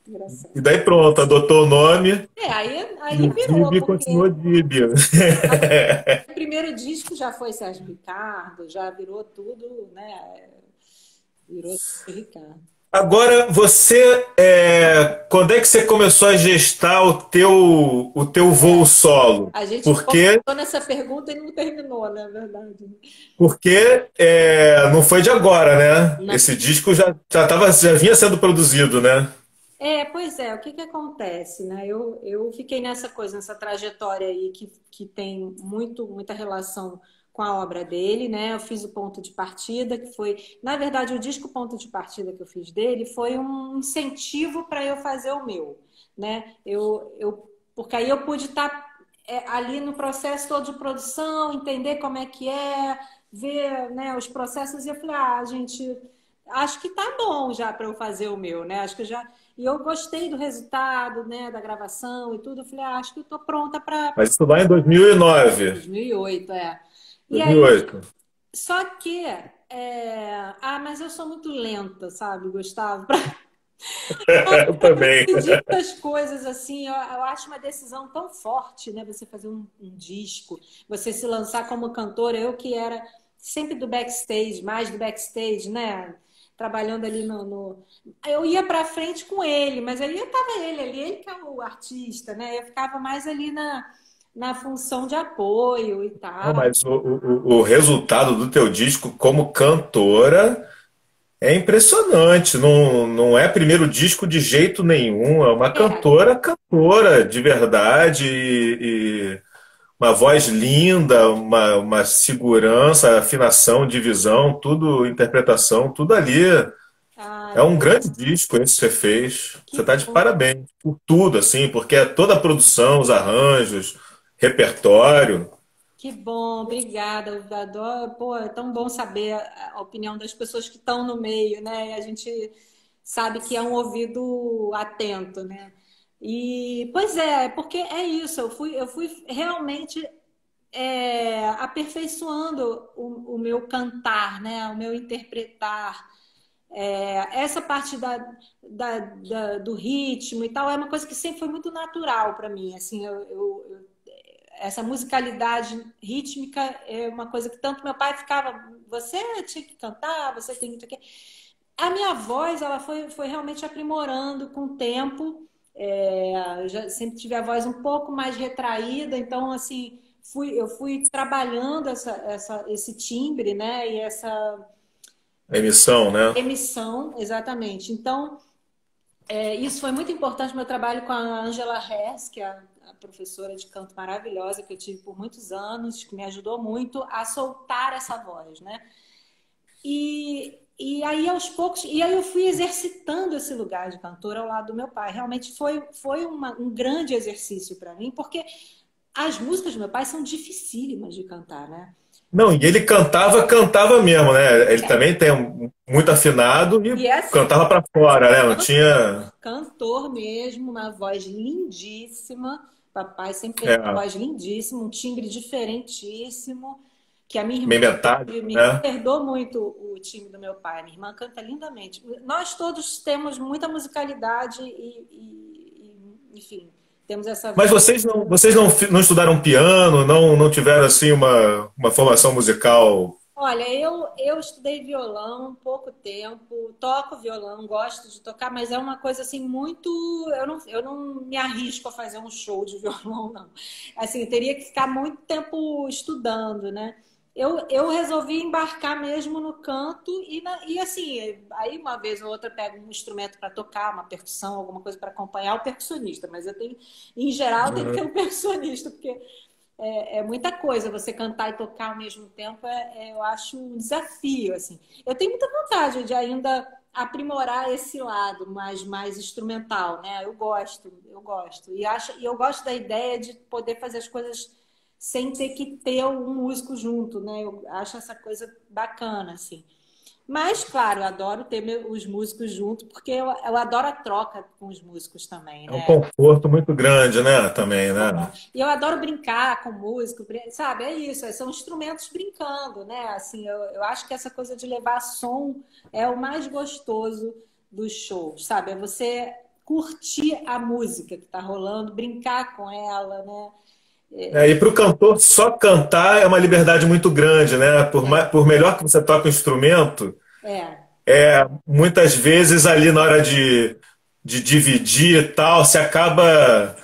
Engraçado. E daí pronto, adotou o nome e Aí o virou, Dib porque continuou Dib. o primeiro disco já foi Sérgio Ricardo, já virou tudo, né? Virou Sérgio Ricardo. Agora, quando é que você começou a gestar o teu voo solo? A gente Porque, começou nessa pergunta e não terminou, na verdade. não foi de agora, né? Não. Esse disco já vinha sendo produzido, né? Pois é, o que que acontece, né? Eu fiquei nessa coisa, nessa trajetória aí que tem muita relação com a obra dele, né? Eu fiz o Ponto de Partida, que foi, na verdade, o disco Ponto de Partida que eu fiz dele foi um incentivo para eu fazer o meu, né? Porque aí eu pude estar ali no processo todo de produção, entender como é que é, ver, né, os processos, e eu falei, gente, acho que tá bom já para eu fazer o meu, né? Acho que já. E eu gostei do resultado, né, da gravação e tudo. Eu falei, acho que eu tô pronta para Mas isso lá em 2009, 2008, é. E aí, 2008. só que, mas eu sou muito lenta, sabe, Gustavo? Eu também. Decidir as coisas assim, eu acho uma decisão tão forte, né? Você fazer um disco, você se lançar como cantora. Eu que era sempre do backstage, mais do backstage, né? Trabalhando ali Eu ia pra frente com ele, mas aí eu tava ele ali, ele que é o artista, né? Eu ficava mais ali na função de apoio e Não, tal. mas o resultado do teu disco como cantora é impressionante. Não, não é primeiro disco de jeito nenhum. É uma É, cantora, cantora de verdade e uma voz linda, uma segurança, afinação, divisão, tudo, interpretação, tudo ali. É um grande disco esse que você fez. Você que está de bom. parabéns por tudo, assim, porque é toda a produção, os arranjos, repertório. Que bom, obrigada. Eu adoro, pô, é tão bom saber a opinião das pessoas que estão no meio, né? E a gente sabe que é um ouvido atento, né? E, pois é, porque é isso, eu fui realmente aperfeiçoando o meu cantar, né? O meu interpretar. Essa parte do ritmo e tal é uma coisa que sempre foi muito natural para mim. Assim, essa musicalidade rítmica é uma coisa que tanto meu pai ficava, você tinha que cantar, você tem que. A minha voz, ela foi realmente aprimorando com o tempo. Eu já sempre tive a voz um pouco mais retraída, então assim, eu fui trabalhando esse timbre, né? E essa Emissão, né? emissão, exatamente. Então, isso foi muito importante no meu trabalho com a Angela Hess, que é a professora de canto maravilhosa que eu tive por muitos anos, que me ajudou muito a soltar essa voz, né? E aí, aos poucos, e aí eu fui exercitando esse lugar de cantora ao lado do meu pai. Realmente foi um grande exercício para mim, porque as músicas do meu pai são dificílimas de cantar, né? Não, e ele cantava, cantava mesmo, né? Ele também tem muito afinado e E é assim, cantava pra fora, né? Não tinha. cantor mesmo, uma voz lindíssima. Papai sempre teve uma É, voz lindíssima, um timbre diferentíssimo, que a minha irmã meio metade, me né? herdou muito o time do meu pai. Minha irmã canta lindamente. Nós todos temos muita musicalidade enfim, temos essa. Mas vocês não estudaram piano, não tiveram assim uma formação musical. Olha, eu estudei violão pouco tempo, toco violão, gosto de tocar, mas é uma coisa assim muito. Eu não me arrisco a fazer um show de violão, não. Assim, eu teria que ficar muito tempo estudando, né? Eu resolvi embarcar mesmo no canto e assim, aí uma vez ou outra eu pego um instrumento para tocar, uma percussão, alguma coisa para acompanhar o percussionista, mas eu tenho, em geral, tem que ter um percussionista, porque é muita coisa, você cantar e tocar ao mesmo tempo, eu acho um desafio, assim. Eu tenho muita vontade de ainda aprimorar esse lado mais instrumental, né? Eu gosto, eu gosto. E eu gosto da ideia de poder fazer as coisas sem ter que ter um músico junto, né? Eu acho essa coisa bacana, assim. Mas, claro, eu adoro ter os músicos junto, porque eu adoro a troca com os músicos também, É um né? conforto muito grande, né? Também, né? E eu adoro brincar com música, sabe? É isso, são instrumentos brincando, né? Assim, eu acho que essa coisa de levar som é o mais gostoso dos shows, sabe? É você curtir a música que tá rolando, brincar com ela, né? E para o cantor só cantar é uma liberdade muito grande, né? Por melhor que você toque o instrumento, É, muitas vezes ali na hora de dividir e tal, se acaba,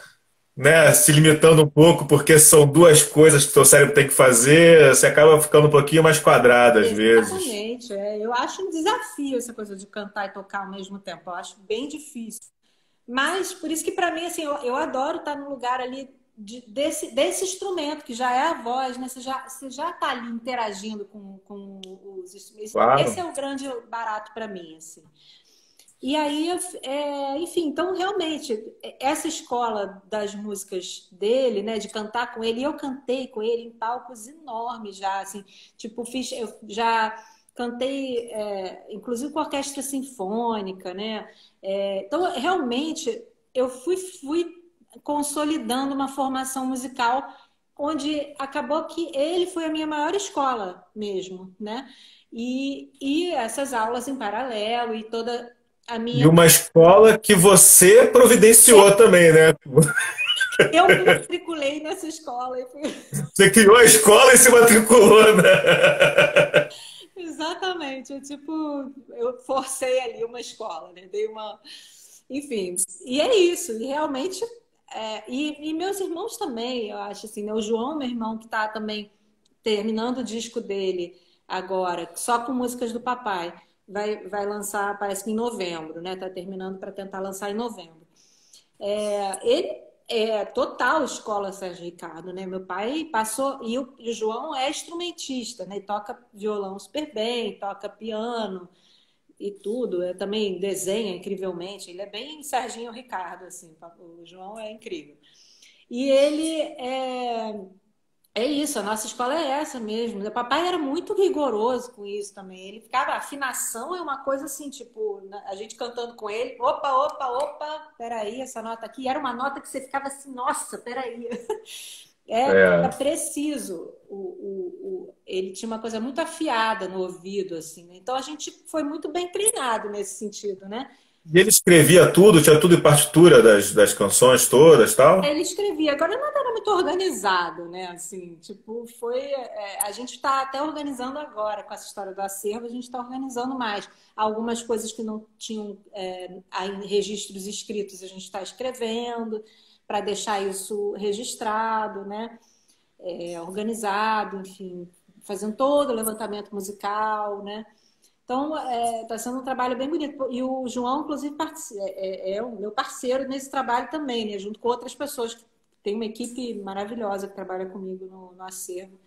né, se limitando um pouco, porque são duas coisas que o seu cérebro tem que fazer, você acaba ficando um pouquinho mais quadrado às vezes. exatamente. Eu acho um desafio essa coisa de cantar e tocar ao mesmo tempo. Eu acho bem difícil. Mas por isso que para mim, assim, eu adoro estar no lugar ali desse instrumento, que já é a voz, né? Você já está ali interagindo com os instrumentos. Esse Claro. é o grande barato para mim, assim. E aí, enfim, então realmente, essa escola das músicas dele, né, de cantar com ele, eu cantei com ele em palcos enormes já, assim, tipo, eu já cantei, inclusive com orquestra sinfônica, né? Então, realmente, eu fui consolidando uma formação musical onde acabou que ele foi a minha maior escola mesmo, né? E essas aulas em paralelo e toda a E minha. uma escola que você providenciou também, né? Eu me matriculei nessa escola. Você criou a escola e se matriculou, né? Exatamente. Eu forcei ali uma escola, né? Dei uma. Enfim, e é isso. E realmente. E meus irmãos também, eu acho assim, né? O João, meu irmão, que está também terminando o disco dele agora, só com músicas do papai. Vai lançar, parece que em novembro, né? Tá terminando para tentar lançar em novembro. Ele é total escola Sérgio Ricardo, né? Meu pai passou, e o João é instrumentista, né? Toca violão super bem, toca piano e tudo. Também desenha incrivelmente. Ele é bem Serginho Ricardo, assim. O João é incrível. E ele é isso, a nossa escola é essa mesmo. O papai era muito rigoroso com isso também. Ele ficava, a afinação é uma coisa assim, tipo, a gente cantando com ele, opa, opa, opa, peraí, essa nota aqui. Era uma nota que você ficava assim, nossa, peraí. Era É. preciso. Ele tinha uma coisa muito afiada no ouvido, assim, né? Então a gente foi muito bem treinado nesse sentido, né? E ele escrevia tudo, tinha tudo em partitura das canções todas, tal? Ele escrevia, agora não era muito organizado, né? Assim, tipo, a gente está até organizando agora com essa história do acervo, a gente está organizando mais. Algumas coisas que não tinham em registros escritos, a gente está escrevendo para deixar isso registrado, né? Organizado, enfim, fazendo todo o levantamento musical, né? Então, está sendo um trabalho bem bonito. E o João, inclusive, é o meu parceiro nesse trabalho também, né? Junto com outras pessoas. Tem uma equipe maravilhosa que trabalha comigo no acervo,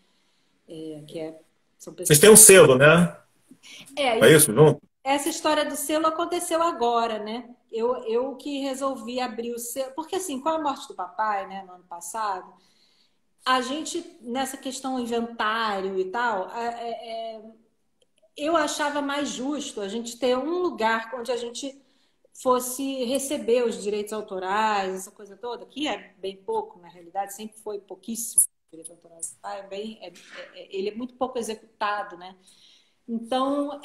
que são Vocês pessoas. têm um selo, né? É É, isso, junto? essa história do selo aconteceu agora, né? Eu que resolvi abrir o selo. Porque, assim, com a morte do papai, né, no ano passado, a gente, nessa questão inventário e tal, eu achava mais justo a gente ter um lugar onde a gente fosse receber os direitos autorais, essa coisa toda, que é bem pouco, na realidade, sempre foi pouquíssimo direito autoral. Ele é muito pouco executado, né? Então,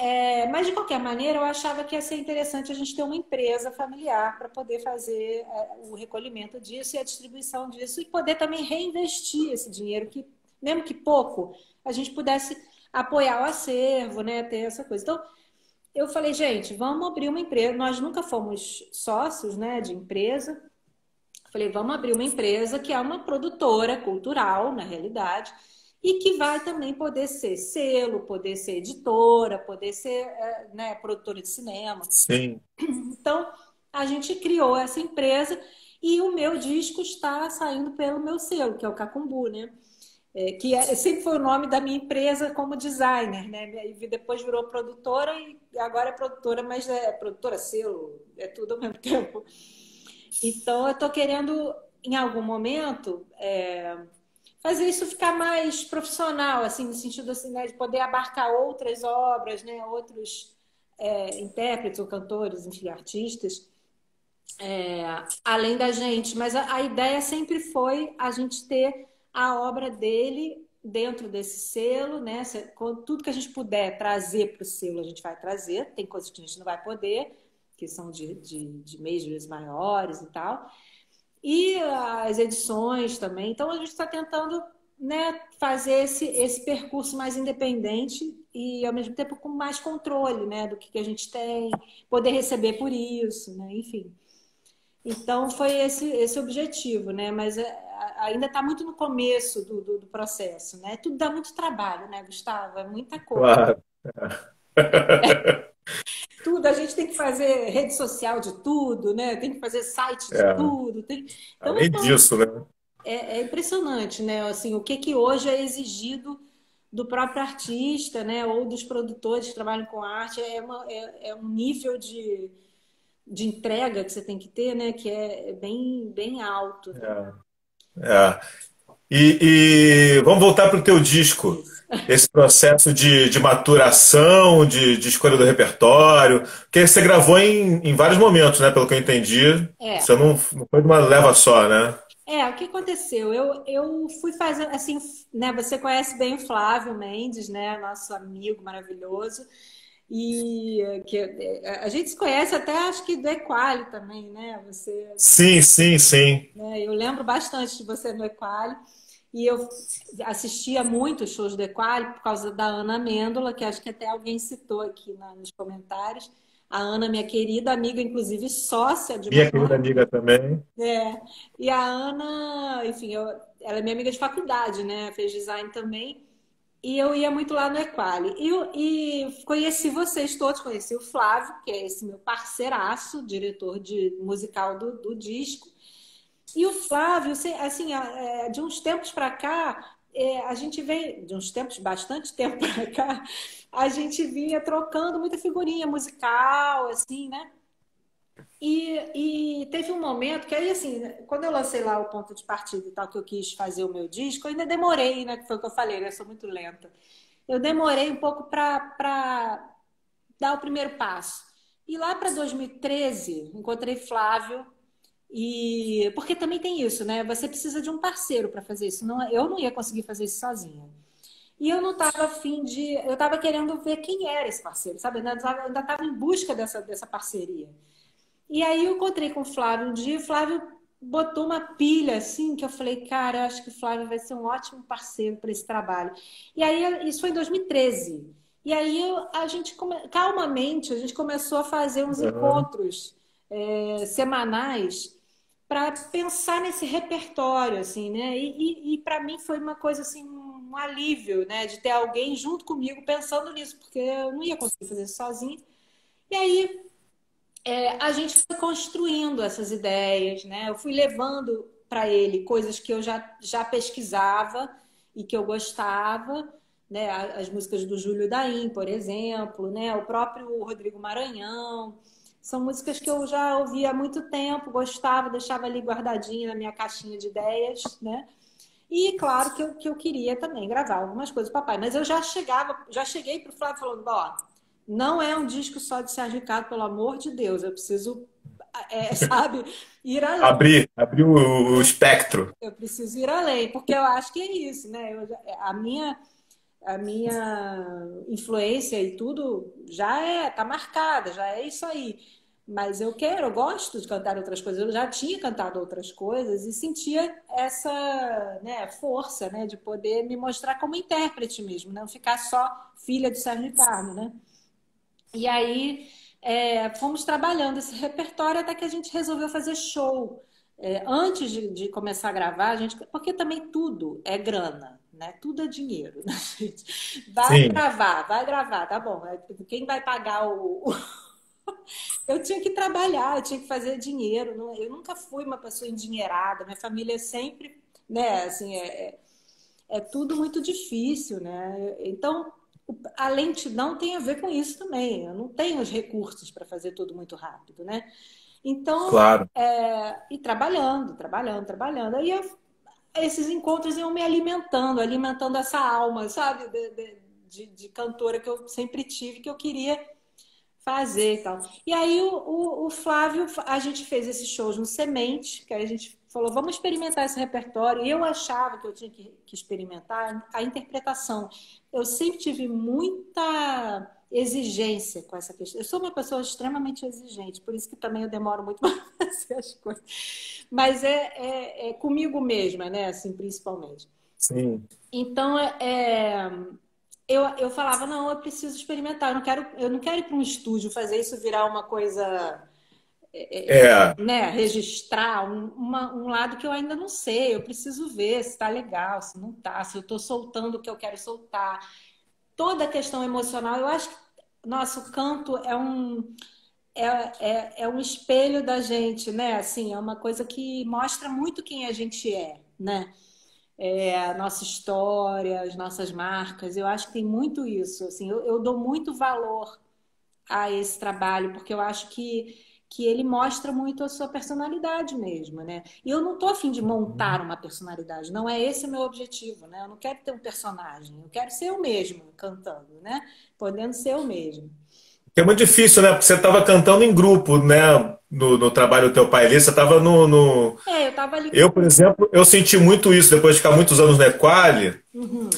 mas de qualquer maneira, eu achava que ia ser interessante a gente ter uma empresa familiar para poder fazer o recolhimento disso e a distribuição disso e poder também reinvestir esse dinheiro, que, mesmo que pouco, a gente pudesse apoiar o acervo, né? Ter essa coisa. Então, eu falei, gente, vamos abrir uma empresa. Nós nunca fomos sócios, né, de empresa. Falei, vamos abrir uma empresa que é uma produtora cultural, na realidade, e que vai também poder ser selo, poder ser editora, poder ser, né, produtora de cinema. Sim. Então, a gente criou essa empresa e o meu disco está saindo pelo meu selo, que é o Cacumbu, né? Sempre foi o nome da minha empresa como designer, né? E depois virou produtora e agora é produtora, mas é produtora selo, é tudo ao mesmo tempo. Então, eu estou querendo, em algum momento, fazer isso ficar mais profissional, assim, no sentido assim, né, de poder abarcar outras obras, né, outros intérpretes ou cantores, enfim, artistas, além da gente. Mas a ideia sempre foi a gente ter a obra dele dentro desse selo, né? Tudo que a gente puder trazer para o selo, a gente vai trazer. Tem coisas que a gente não vai poder, que são de majors maiores e tal. E as edições também. Então, a gente está tentando, né, fazer esse percurso mais independente e, ao mesmo tempo, com mais controle, né, do que a gente tem, poder receber por isso, né, enfim. Então, foi esse objetivo, né? Mas ainda está muito no começo do processo, né? Tudo dá muito trabalho, né, Gustavo? É muita coisa. Claro. Tudo, a gente tem que fazer rede social de tudo, né? Tem que fazer site de É. tudo. Então, Além disso, né? é impressionante, né? Assim, o que que hoje é exigido do próprio artista, né? Ou dos produtores que trabalham com arte, é um nível de entrega que você tem que ter, né? Que é bem, bem alto, né? É. E vamos voltar para o teu disco. Isso. Esse processo de maturação, de escolha do repertório, porque você gravou em vários momentos, né? Pelo que eu entendi. É, Você não foi de uma leva só, né? o que aconteceu? Eu fui fazendo, assim, né? Você conhece bem o Flávio Mendes, né? Nosso amigo maravilhoso. E que a gente se conhece até, acho que do Equali também, né? Você, Sim, sim, sim. né? Eu lembro bastante de você no Equali. E eu assistia muito os shows do Equali por causa da Ana Amêndola, que acho que até alguém citou aqui nos comentários. A Ana, minha querida amiga, inclusive sócia de uma Minha querida amiga também. é, e a Ana, enfim, ela é minha amiga de faculdade, né? Fez design também. E eu ia muito lá no Equali. E conheci vocês todos, conheci o Flávio, que é esse meu parceiraço, diretor de musical do disco. E o Flávio, assim, de uns tempos para cá, a gente vem, de uns tempos, bastante tempo para cá, a gente vinha trocando muita figurinha musical, assim, né? E teve um momento que aí, assim, quando eu lancei lá o ponto de partida e tal, que eu quis fazer o meu disco, eu ainda demorei, né? Que foi o que eu falei, né? Eu sou muito lenta. Eu demorei um pouco para dar o primeiro passo. E lá para 2013, encontrei Flávio, e porque também tem isso, né? Você precisa de um parceiro para fazer isso. Não, eu não ia conseguir fazer isso sozinha. E eu não estava afim de. Eu estava querendo ver quem era esse parceiro, sabe? Eu ainda estava em busca dessa parceria. E aí eu encontrei com o Flávio um dia, e o Flávio botou uma pilha assim, que eu falei, cara, eu acho que o Flávio vai ser um ótimo parceiro para esse trabalho. E aí, isso foi em 2013. E aí a gente, calmamente, a gente começou a fazer uns Aham. encontros semanais para pensar nesse repertório, assim, né? E para mim foi uma coisa assim, um alívio, né? De ter alguém junto comigo pensando nisso, porque eu não ia conseguir fazer isso sozinha. E aí a gente foi construindo essas ideias, né? Eu fui levando para ele coisas que eu já pesquisava e que eu gostava, né? As músicas do Júlio Daim, por exemplo, né? O próprio Rodrigo Maranhão. São músicas que eu já ouvia há muito tempo, gostava, deixava ali guardadinha na minha caixinha de ideias, né? E claro que eu queria também gravar algumas coisas do papai, mas eu já cheguei para o Flávio falando, ó, não é um disco só de Sérgio Ricardo, pelo amor de Deus, eu preciso, sabe, ir além. Abrir o espectro. Eu preciso ir além, porque eu acho que é isso, né? A minha influência e tudo tá marcada, já é isso aí. Mas eu gosto de cantar outras coisas. Eu já tinha cantado outras coisas e sentia essa, né, força, né, de poder me mostrar como intérprete mesmo, não ficar só filha do Sérgio Ricardo, né? E aí fomos trabalhando esse repertório até que a gente resolveu fazer show. Antes de começar a gravar, porque também tudo é grana, né? Tudo é dinheiro, né, gente? Sim, Vai gravar, tá bom. Quem vai pagar o. Eu tinha que trabalhar, eu tinha que fazer dinheiro. Eu nunca fui uma pessoa endinheirada, minha família sempre, né? Assim, é tudo muito difícil, né? Então, a lentidão tem a ver com isso também. Eu não tenho os recursos para fazer tudo muito rápido, né? Então, claro. e trabalhando, trabalhando, trabalhando. Esses encontros iam me alimentando essa alma, sabe? De cantora que eu sempre tive, que eu queria fazer e tal. E aí o Flávio, a gente fez esses shows no Semente, que aí a gente falou, vamos experimentar esse repertório. E eu achava que eu tinha que experimentar a interpretação. Eu sempre tive muita exigência com essa questão. Eu sou uma pessoa extremamente exigente, por isso que também eu demoro muito para fazer as coisas. Mas é comigo mesma, né? Assim, principalmente. Sim. Então, eu falava, não, eu preciso experimentar, eu não quero ir para um estúdio fazer isso virar uma coisa, É, né, registrar um lado que eu ainda não sei, eu preciso ver se está legal, se não está, se eu estou soltando o que eu quero soltar. Toda a questão emocional, eu acho que, nossa, o canto é um espelho da gente, né? Assim, é uma coisa que mostra muito quem a gente é. né? A nossa história, as nossas marcas. Eu acho que tem muito isso. Assim, eu dou muito valor a esse trabalho, porque eu acho que ele mostra muito a sua personalidade mesmo, né? E eu não tô a fim de montar uma personalidade, não é esse o meu objetivo, né? Eu não quero ter um personagem, eu quero ser eu mesmo cantando, né? Podendo ser eu mesmo. Que é muito difícil, né? Porque você estava cantando em grupo, né? No trabalho do teu pai ali, você estava Eu tava ali Eu, por com. exemplo, eu senti muito isso depois de ficar muitos anos na Equali. Uhum.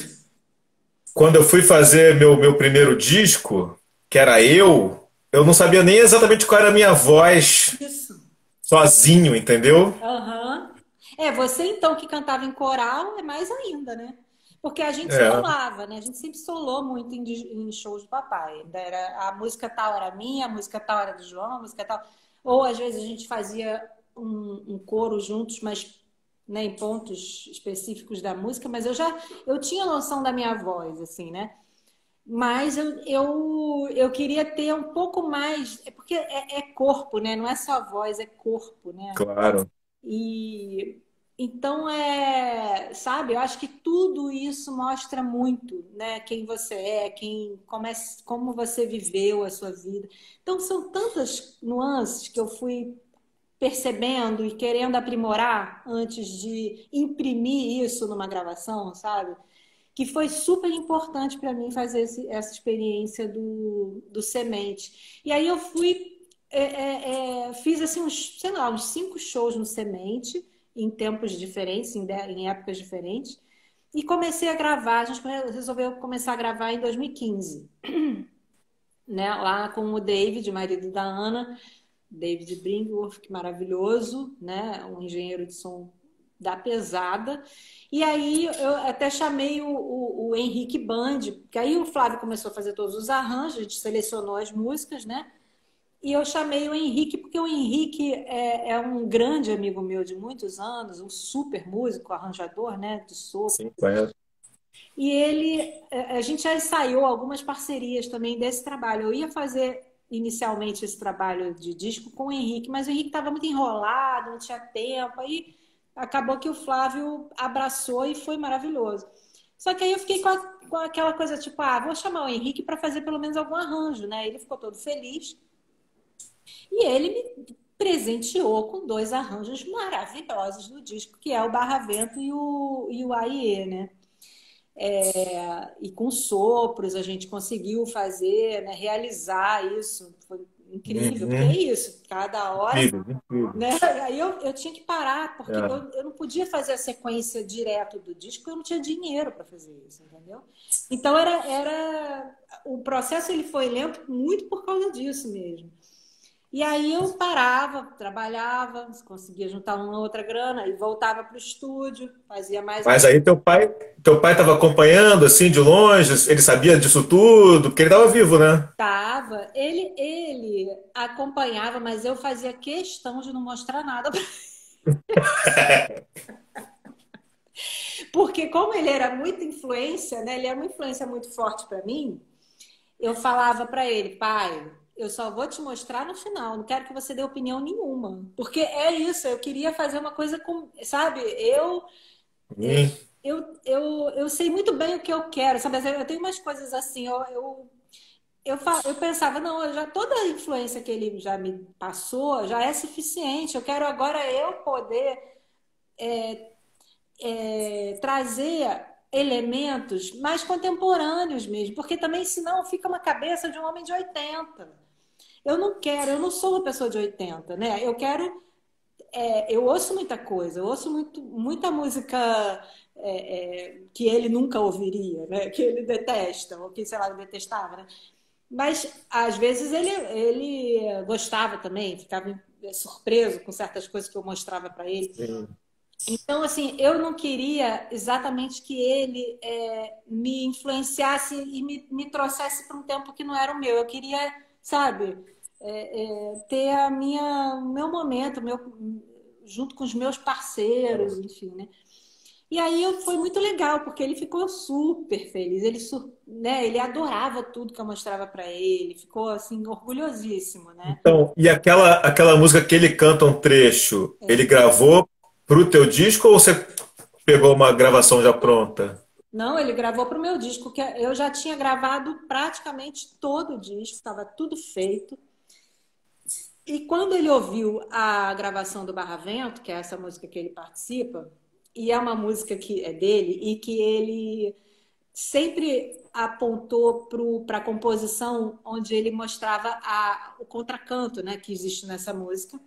Quando eu fui fazer meu primeiro disco, que era eu não sabia nem exatamente qual era a minha voz Isso. sozinho, entendeu? Aham. Você então que cantava em coral é mais ainda, né? Porque a gente É, solava, né? A gente sempre solou muito em shows do papai. A música tal era minha, a música tal era do João, a música tal. Ou às vezes a gente fazia um coro juntos, mas né, em pontos específicos da música, mas eu tinha noção da minha voz, assim, né? Mas eu queria ter um pouco mais, porque é corpo, né? Não é só voz, é corpo, né? claro. E então sabe, eu acho que tudo isso mostra muito, né, quem você é, como você viveu a sua vida. Então são tantas nuances que eu fui percebendo e querendo aprimorar antes de imprimir isso numa gravação, sabe? Que foi super importante para mim fazer essa experiência do Semente. E aí eu fui, fiz assim uns, sei lá, uns 5 shows no Semente, em tempos diferentes, em épocas diferentes, e comecei a gravar. A gente resolveu começar a gravar em 2015, né? Lá com o David, marido da Ana, David Brinkworth, que maravilhoso, né? Um engenheiro de som da pesada. E aí eu até chamei o Henrique Band, que aí o Flávio começou a fazer todos os arranjos, a gente selecionou as músicas, né? E eu chamei o Henrique, porque o Henrique é um grande amigo meu de muitos anos, um super músico, arranjador, né? De sopro. Sim, conheço. E a gente já ensaiou algumas parcerias também desse trabalho. Eu ia fazer inicialmente esse trabalho de disco com o Henrique, mas o Henrique estava muito enrolado, não tinha tempo. Aí acabou que o Flávio abraçou e foi maravilhoso. Só que aí eu fiquei com aquela coisa tipo, vou chamar o Henrique para fazer pelo menos algum arranjo, né? Ele ficou todo feliz e ele me presenteou com 2 arranjos maravilhosos do disco, que é o Barra Vento e o Aie, né? E com sopros a gente conseguiu fazer, né, realizar isso. Foi incrível, porque é Uhum. isso, cada hora, Incrível, incrível. né? Aí eu tinha que parar, porque É. eu não podia fazer a sequência direto do disco, porque eu não tinha dinheiro para fazer isso, entendeu? Então o processo ele foi lento muito por causa disso mesmo. E aí eu parava, trabalhava, conseguia juntar uma outra grana e voltava para o estúdio, fazia mais Mas umas. aí teu pai estava acompanhando assim de longe, ele sabia disso tudo, porque ele estava vivo, né? Tava. Ele acompanhava, mas eu fazia questão de não mostrar nada. Porque como ele era muita influência, né? Ele era uma influência muito forte para mim. Eu falava para ele, pai, eu só vou te mostrar no final. Não quero que você dê opinião nenhuma, porque é isso. Eu queria fazer uma coisa com, sabe? Sim. Eu sei muito bem o que eu quero, sabe? Eu tenho umas coisas assim. Eu pensava, não, toda a influência que ele já me passou já é suficiente. Eu quero agora eu poder trazer elementos mais contemporâneos mesmo, porque também senão fica uma cabeça de um homem de 80. Eu não quero, eu não sou uma pessoa de 80, né? Eu ouço muita coisa, eu ouço muita música que ele nunca ouviria, né? Que ele detesta, ou que, sei lá, ele detestava, né? Mas às vezes ele gostava também, ficava surpreso com certas coisas que eu mostrava para ele. Sim. Então, assim, eu não queria exatamente que ele me influenciasse e me trouxesse para um tempo que não era o meu. Eu queria, sabe, ter o meu momento, junto com os meus parceiros, enfim, né? E aí foi muito legal, porque ele ficou super feliz. Né, ele adorava tudo que eu mostrava para ele, ficou assim orgulhosíssimo, né? Então, e aquela música que ele canta um trecho, ele gravou pro teu disco ou você pegou uma gravação já pronta? Não, ele gravou para o meu disco, que eu já tinha gravado praticamente todo o disco, estava tudo feito. E quando ele ouviu a gravação do Barra Vento, que é essa música que ele participa, e é uma música que é dele e que ele sempre apontou para a composição onde ele mostrava o contracanto, né, que existe nessa música,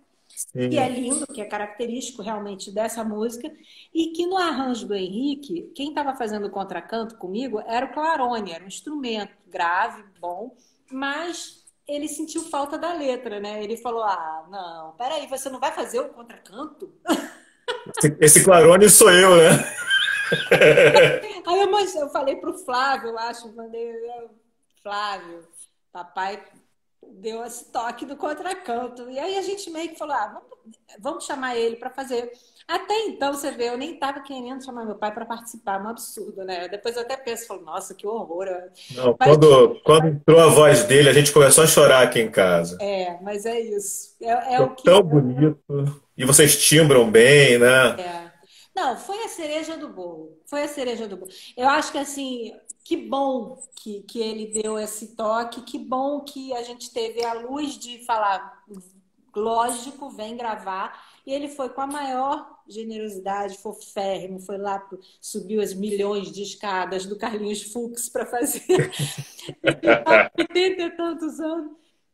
que é Sim. lindo, que é característico realmente dessa música, e que no arranjo do Henrique, quem estava fazendo o contracanto comigo era o clarone, era um instrumento grave, bom, mas ele sentiu falta da letra, né? Ele falou: Ah, não, peraí, você não vai fazer o contracanto? Esse Clarone sou eu, né? Aí eu falei pro Flávio, eu acho, mandei, Flávio, papai deu esse toque do contracanto. E aí a gente meio que falou: vamos chamar ele para fazer. Até então, você vê, eu nem estava querendo chamar meu pai para participar, um absurdo, né? Depois eu até penso, falo, nossa, que horror. Não, Mas quando entrou a voz dele, a gente começou a chorar aqui em casa. mas é isso. É o Ficou que tão bonito. E vocês timbram bem, né? é. Não, foi a cereja do bolo. Foi a cereja do bolo. Eu acho que assim, que bom que ele deu esse toque, que bom que a gente teve a luz de falar, lógico, vem gravar. E ele foi com a maior generosidade, foférrimo, foi lá, subiu as milhões de escadas do Carlinhos Fux para fazer 80 e tantos anos.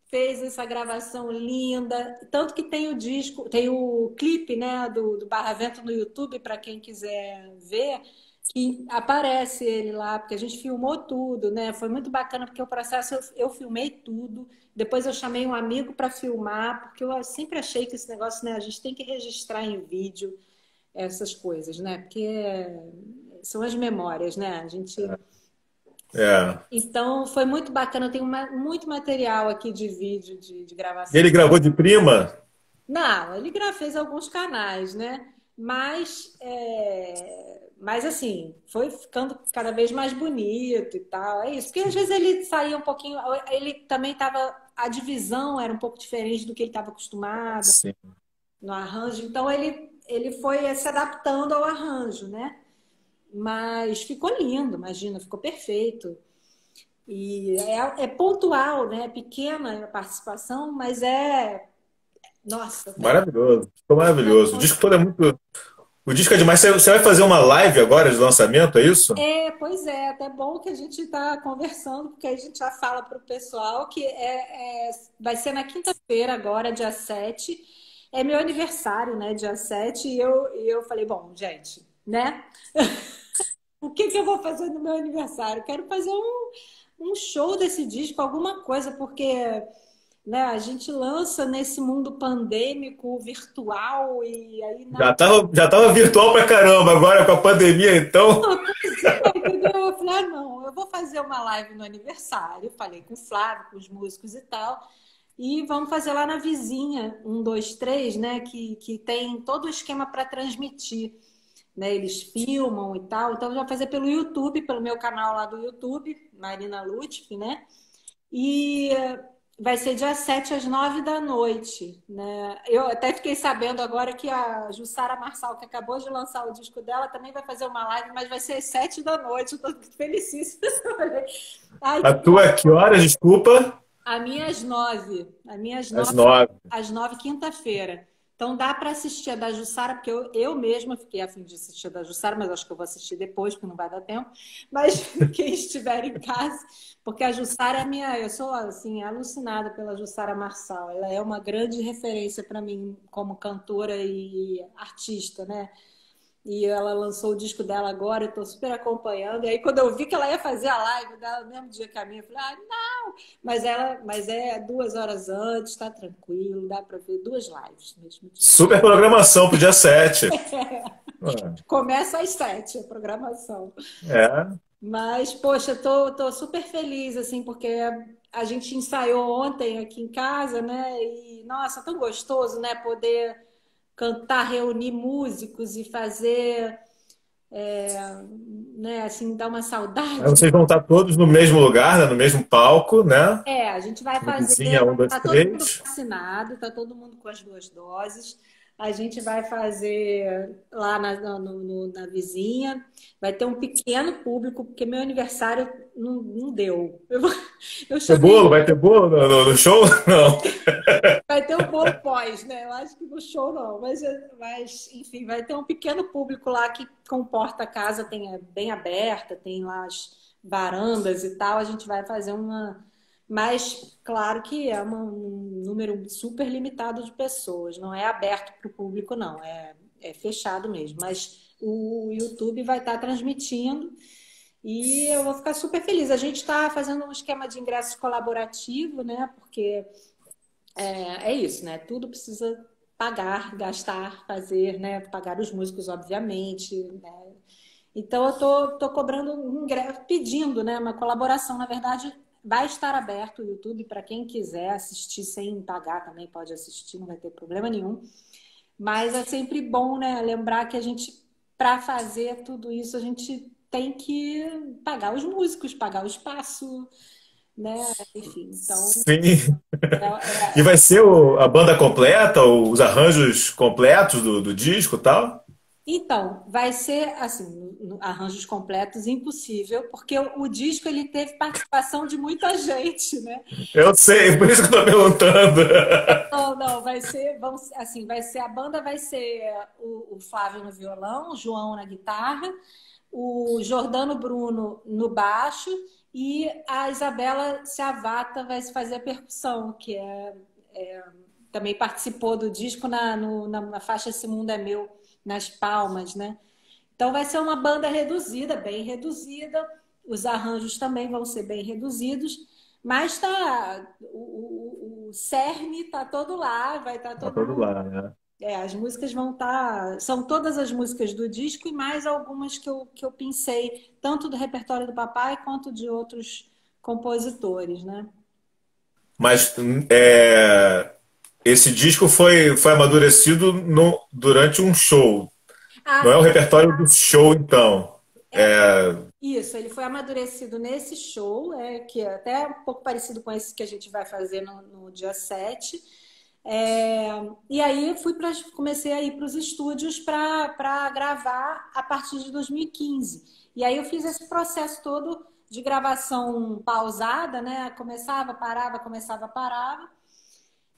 Fez essa gravação linda, tanto que tem o disco, tem o clipe, né, do Barra Vento no YouTube, para quem quiser ver, que aparece ele lá, porque a gente filmou tudo, né? Foi muito bacana, porque o processo eu filmei tudo, depois eu chamei um amigo para filmar, porque eu sempre achei que esse negócio, né, a gente tem que registrar em vídeo essas coisas, né? Porque são as memórias, né? A gente É. então, foi muito bacana. Eu tenho muito material aqui de vídeo, de Ele gravação. gravou de prima? Não, ele fez alguns canais, né? Mas assim, foi ficando cada vez mais bonito e tal. É isso. Porque às vezes ele saía um pouquinho. Ele também estava. A divisão era um pouco diferente do que ele estava acostumado Sim. no arranjo. Então, ele foi se adaptando ao arranjo, né? Mas ficou lindo, imagina, ficou perfeito. E é pontual, né? É pequena a participação, mas nossa, tem Maravilhoso. Ficou maravilhoso. O disco condições. todo é muito. O disco é demais. Você vai fazer uma live agora de lançamento, é isso? Pois é, até bom que a gente está conversando, porque aí a gente já fala para o pessoal que vai ser na quinta-feira, agora, dia 7. É meu aniversário, né? Dia 7, e eu falei, bom, gente, né? O que que eu vou fazer no meu aniversário? Quero fazer um show desse disco, alguma coisa, porque né, a gente lança nesse mundo pandêmico, virtual, e aí Já tava virtual pra caramba, agora com a pandemia, então. pois é, entendeu? Eu falei, não, eu vou fazer uma live no aniversário, falei com o Flávio, com os músicos e tal, e vamos fazer lá na vizinha, 1, 2, 3, né, que tem todo o esquema para transmitir, né, eles filmam e tal, então já fazer pelo YouTube, pelo meu canal lá do YouTube, Marina Lutfi, né, e vai ser dia 7 às 9 da noite, né? Eu até fiquei sabendo agora que a Jussara Marçal, que acabou de lançar o disco dela, também vai fazer uma live, mas vai ser às 7 da noite. Eu tô felicíssima. Ai, A tua é que horas, desculpa? a minha às 9. A minha Às 9. às 9, quinta-feira. Então dá para assistir a da Jussara, porque eu mesma fiquei a fim de assistir a da Jussara, mas acho que eu vou assistir depois, porque não vai dar tempo. Mas quem estiver em casa, porque a Jussara é minha, eu sou assim alucinada pela Jussara Marçal. Ela é uma grande referência para mim como cantora e artista, né? E ela lançou o disco dela agora, eu tô super acompanhando. E aí, quando eu vi que ela ia fazer a live dela no mesmo dia que a minha, eu falei, não! Mas é 2 horas antes, tá tranquilo, dá para ver 2 lives no mesmo dia. Super programação pro dia 7. Começa às 7 a programação. É. Mas, poxa, tô super feliz, assim, porque a gente ensaiou ontem aqui em casa, né? E, nossa, tão gostoso, né? Poder cantar, reunir músicos e fazer, né? Assim, dar uma Aí saudade. vocês vão estar todos no mesmo lugar, né? No mesmo palco, né? A gente vai Na fazer. vizinha, um, dois, Tá todo mundo três. vacinado, tá todo mundo com as 2 doses. A gente vai fazer lá na vizinha. Vai ter um pequeno público, porque meu aniversário não deu. Eu Ter chamei. bolo? Vai ter bolo no show? Não. Vai ter o bolo pós, né? Eu acho que no show não, mas enfim, vai ter um pequeno público lá que comporta a casa, é bem aberta, tem lá as varandas e tal. A gente vai fazer uma. Mas, claro que é um número super limitado de pessoas, não é aberto para o público, não, é fechado mesmo. Mas o YouTube vai estar transmitindo e eu vou ficar super feliz. A gente está fazendo um esquema de ingresso colaborativo, né? Porque é isso, né? Tudo precisa pagar, gastar, fazer, né? Pagar os músicos, obviamente, né? Então eu tô cobrando um ingresso, pedindo, né? Uma colaboração. Na verdade, vai estar aberto o YouTube para quem quiser assistir sem pagar também pode assistir, não vai ter problema nenhum. Mas é sempre bom, né? Lembrar que a gente, para fazer tudo isso, a gente tem que pagar os músicos, pagar o espaço, né? Enfim, então Sim. E é, vai ser a banda completa, os arranjos completos do disco e tal? Então, vai ser assim, arranjos completos impossível, porque o disco ele teve participação de muita gente, né? Eu sei, por isso que eu tô perguntando. Não, não, vai ser, assim, vai ser a banda vai ser o Flávio no violão, o João na guitarra, o Jordano Bruno no baixo e a Isabela Seavata vai fazer a percussão, que também participou do disco na faixa Esse Mundo é Meu, nas palmas, né? Então vai ser uma banda reduzida, bem reduzida. Os arranjos também vão ser bem reduzidos, mas o cerne tá todo lá, vai estar Tá todo todo mundo. lá, né? As músicas vão estar. São todas as músicas do disco e mais algumas que eu pensei, tanto do repertório do papai quanto de outros compositores, né? Mas esse disco foi amadurecido durante um show. Ah, Não é o sim. repertório do show, então. É, Isso, ele foi amadurecido nesse show, que é até um pouco parecido com esse que a gente vai fazer no dia 7. É, e aí comecei a ir para os estúdios para gravar a partir de 2015. E aí eu fiz esse processo todo de gravação pausada, né? Começava, parava, começava, parava.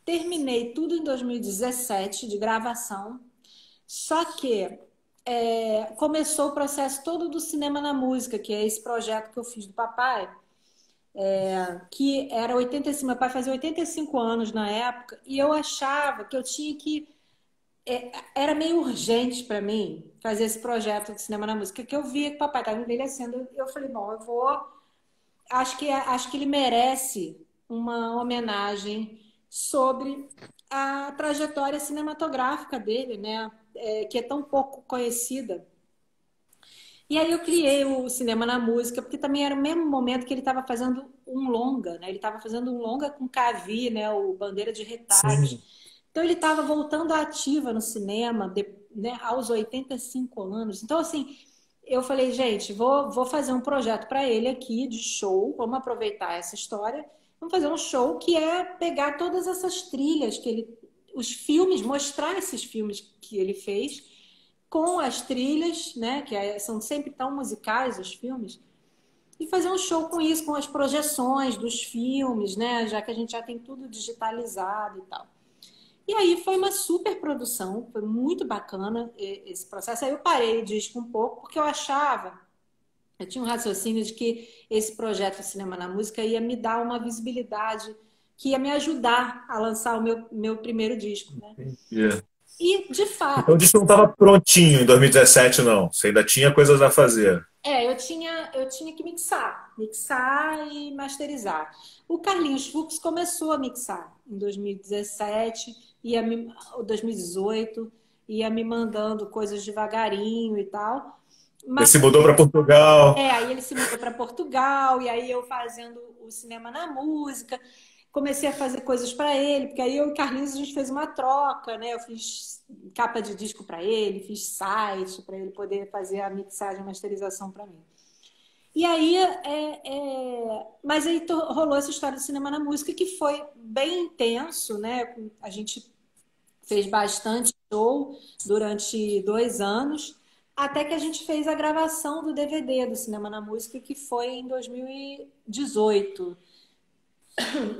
Terminei tudo em 2017 de gravação. Só que começou o processo todo do Cinema na Música, que é esse projeto que eu fiz do papai, que era 85, meu pai fazia 85 anos na época, e eu achava que eu tinha que. Era meio urgente para mim fazer esse projeto de Cinema na Música, que eu via que o papai estava envelhecendo. Eu falei, bom, eu vou. Acho que ele merece uma homenagem sobre a trajetória cinematográfica dele, né? Que é tão pouco conhecida. E aí eu criei o Cinema na Música, porque também era o mesmo momento que ele estava fazendo um longa, né? Ele estava fazendo um longa com Cavi, né? O Bandeira de Retalhos. sim. Então ele estava voltando à ativa no cinema, né? Aos 85 anos. Então, assim, eu falei, gente, vou fazer um projeto para ele aqui de show, vamos aproveitar essa história, vamos fazer um show que é pegar todas essas trilhas os filmes, mostrar esses filmes que ele fez com as trilhas, né, são sempre tão musicais os filmes, e fazer um show com isso, com as projeções dos filmes, né, já que a gente já tem tudo digitalizado e tal. E aí foi uma super produção, foi muito bacana esse processo. Aí eu parei o disco um pouco, porque eu tinha um raciocínio de que esse projeto Cinema na Música ia me dar uma visibilidade, que ia me ajudar a lançar o meu primeiro disco, né? Entendi. E, de Então o fato, disco não estava prontinho em 2017, não. Você ainda tinha coisas a fazer. eu tinha que mixar e masterizar. O Carlinhos Fux começou a mixar em 2017, ou 2018, ia me mandando coisas devagarinho e tal. Você Mas se mudou para Portugal. aí ele se mudou para Portugal, e aí eu fazendo o Cinema na Música, comecei a fazer coisas para ele, porque aí eu e o Carlinhos a gente fez uma troca, né? Eu fiz capa de disco para ele, fiz site para ele poder fazer a mixagem e masterização para mim. E aí, mas aí rolou essa história do Cinema na Música que foi bem intenso, né? A gente fez bastante show durante 2 anos, até que a gente fez a gravação do DVD do Cinema na Música, que foi em 2018.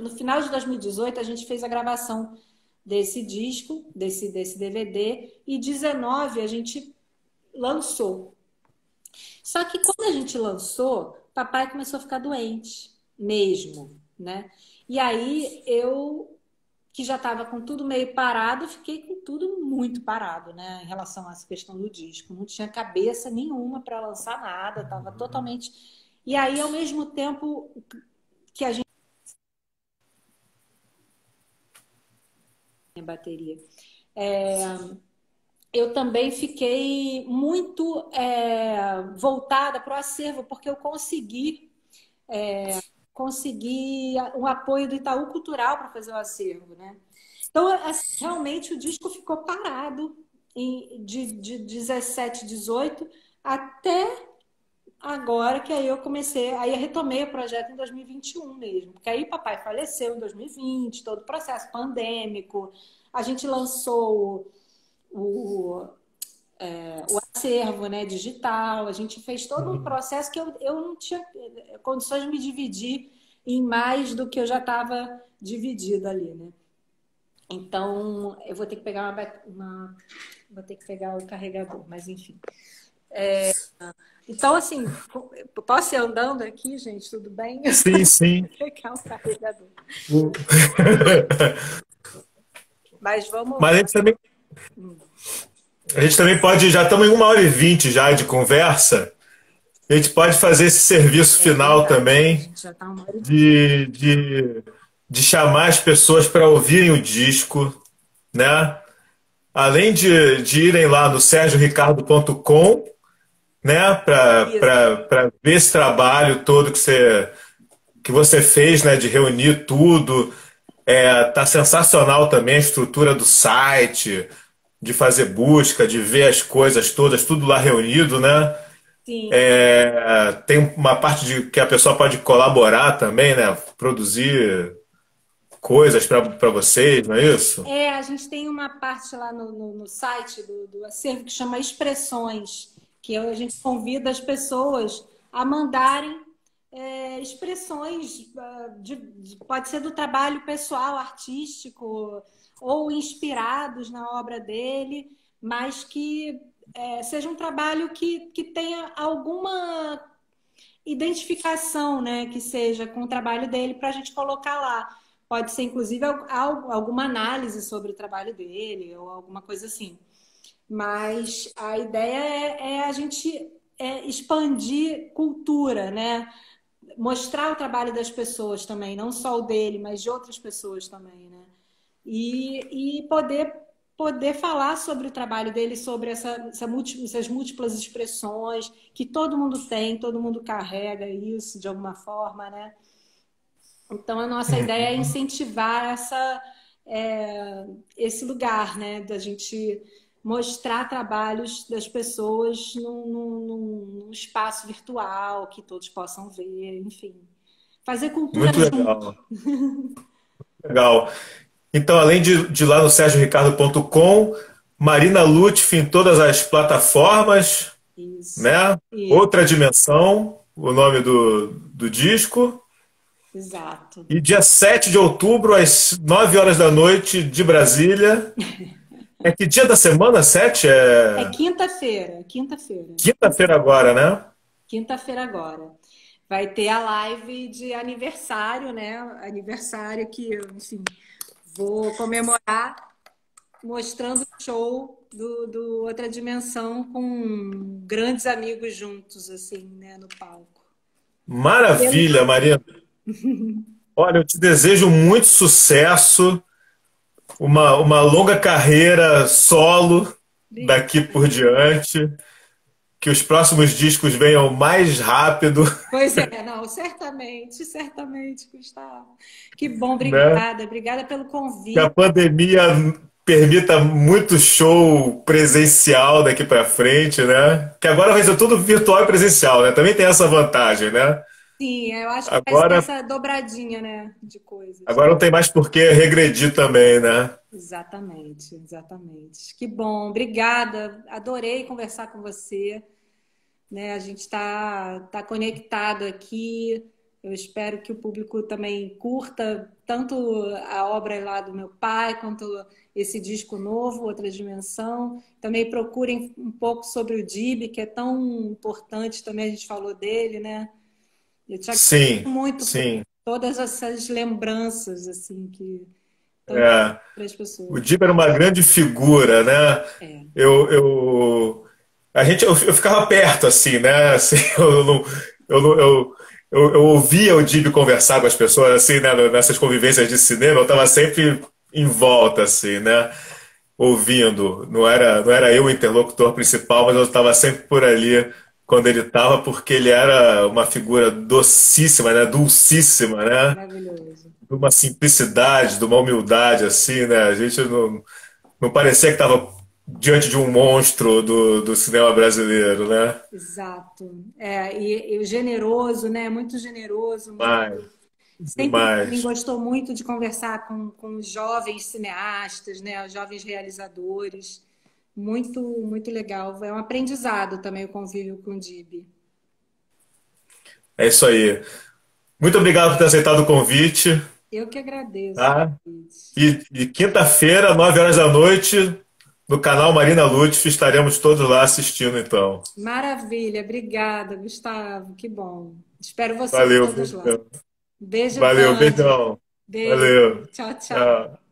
No final de 2018, a gente fez a gravação desse disco, desse DVD, e 19 a gente lançou. Só que quando a gente lançou, papai começou a ficar doente, mesmo, né? E aí eu, que já estava com tudo meio parado, fiquei com tudo muito parado, né? Em relação a essa questão do disco. Não tinha cabeça nenhuma para lançar nada, estava totalmente. E aí, ao mesmo tempo que a gente. Bateria. Eu também fiquei muito voltada para o acervo, porque eu consegui um apoio do Itaú Cultural para fazer o acervo, né? Então, assim, realmente, o disco ficou parado de 17, 18 até agora, que aí eu comecei, aí eu retomei o projeto em 2021 mesmo, porque aí papai faleceu em 2020, todo o processo pandêmico, a gente lançou o, o acervo, né, digital, a gente fez todo um processo que eu não tinha condições de me dividir em mais do que eu já estava dividida ali, né? Então, eu vou ter que pegar vou ter que pegar o carregador, mas enfim. Então, assim, posso ir andando aqui, gente? Tudo bem? Sim, sim. Vou pegar o carregador. Mas vamos Mas lá. a gente também pode, já estamos em 1h20 já de conversa, a gente pode fazer esse serviço final Verdade, a também gente já está 1h20. de chamar as pessoas para ouvirem o disco, né? Além de irem lá no sergioricardo.com, né? Para ver esse trabalho todo que você fez, né? De reunir tudo. Tá sensacional também a estrutura do site, de fazer busca, de ver as coisas todas, tudo lá reunido, né? Sim. Tem uma parte de que a pessoa pode colaborar também, né? Produzir coisas para vocês, não é isso? A gente tem uma parte lá no site do acervo que chama Expressões, que a gente convida as pessoas a mandarem expressões, pode ser do trabalho pessoal, artístico, ou inspirados na obra dele, mas que seja um trabalho que tenha alguma identificação, né, que seja com o trabalho dele para a gente colocar lá. Pode ser, inclusive, alguma análise sobre o trabalho dele ou alguma coisa assim. Mas a ideia é a gente expandir cultura, né? Mostrar o trabalho das pessoas também, não só o dele, mas de outras pessoas também, né? E poder falar sobre o trabalho dele, sobre essas múltiplas expressões que todo mundo tem, todo mundo carrega isso de alguma forma, né? Então, a nossa ideia é incentivar esse lugar, né? Da gente mostrar trabalhos das pessoas num espaço virtual que todos possam ver, enfim. Fazer cultura Muito junto. legal. Legal. Então, além de ir lá no sergioricardo.com, Marina Lutfi em todas as plataformas, Isso. né? Isso. Outra Dimensão, o nome do disco. Exato. E dia 7 de outubro, às 9 horas da noite, de Brasília. É que dia da semana? 7? É quinta-feira, quinta-feira. Quinta-feira agora, né? Quinta-feira agora. Vai ter a live de aniversário, né? Aniversário que, enfim, vou comemorar mostrando o show do Outra Dimensão com grandes amigos juntos, assim, né, no palco. Maravilha, Marina. Olha, eu te desejo muito sucesso, uma longa carreira solo daqui por diante, que os próximos discos venham mais rápido, Pois não, certamente, certamente, Gustavo. Que bom, né? obrigada, obrigada pelo Que a convite. pandemia permita muito show presencial daqui para frente, né? Que agora vai ser tudo virtual e presencial, né? Também tem essa vantagem, né? Sim, eu acho que vai ser Agora, essa dobradinha, né, de coisas. agora não tem mais por que regredir também, né? Exatamente, exatamente. Que bom, obrigada. Adorei conversar com você, né? A gente tá conectado aqui. Eu espero que o público também curta tanto a obra lá do meu pai, quanto esse disco novo, Outra Dimensão. Também procurem um pouco sobre o Dib, que é tão importante, também a gente falou dele, né? Eu te agradeço Sim, muito por sim. todas essas lembranças, assim, que tão É. para as O pessoas. Diba era uma grande figura, né? É. Eu ficava perto, assim, né? Assim, eu, não- eu ouvia o Dib conversar com as pessoas, assim, né? Nessas convivências de cinema, eu estava sempre em volta, assim, né? Ouvindo. Não era eu o interlocutor principal, mas eu estava sempre por ali quando ele estava, porque ele era uma figura docíssima, né? Dulcíssima, né? Maravilhoso. De uma simplicidade, de uma humildade, assim, né? A gente não parecia que estava diante de um monstro do cinema brasileiro, né? Exato. É, e o generoso, né? Muito generoso, Demais, muito. Sempre também demais. gostou muito de conversar com os jovens cineastas, né? Os jovens realizadores. Muito, muito legal. É um aprendizado também o convívio com o Dib. É isso aí. Muito obrigado por ter aceitado o convite, Eu que agradeço. tá? Luiz. E quinta-feira, 9 horas da noite, no canal Marina Lutfi, estaremos todos lá assistindo, então. Maravilha, obrigada, Gustavo. Que bom. Espero vocês Valeu, todos lá. beijão. Beijo Valeu, grande. beijão. Beijo. Valeu. Tchau, tchau. Tchau.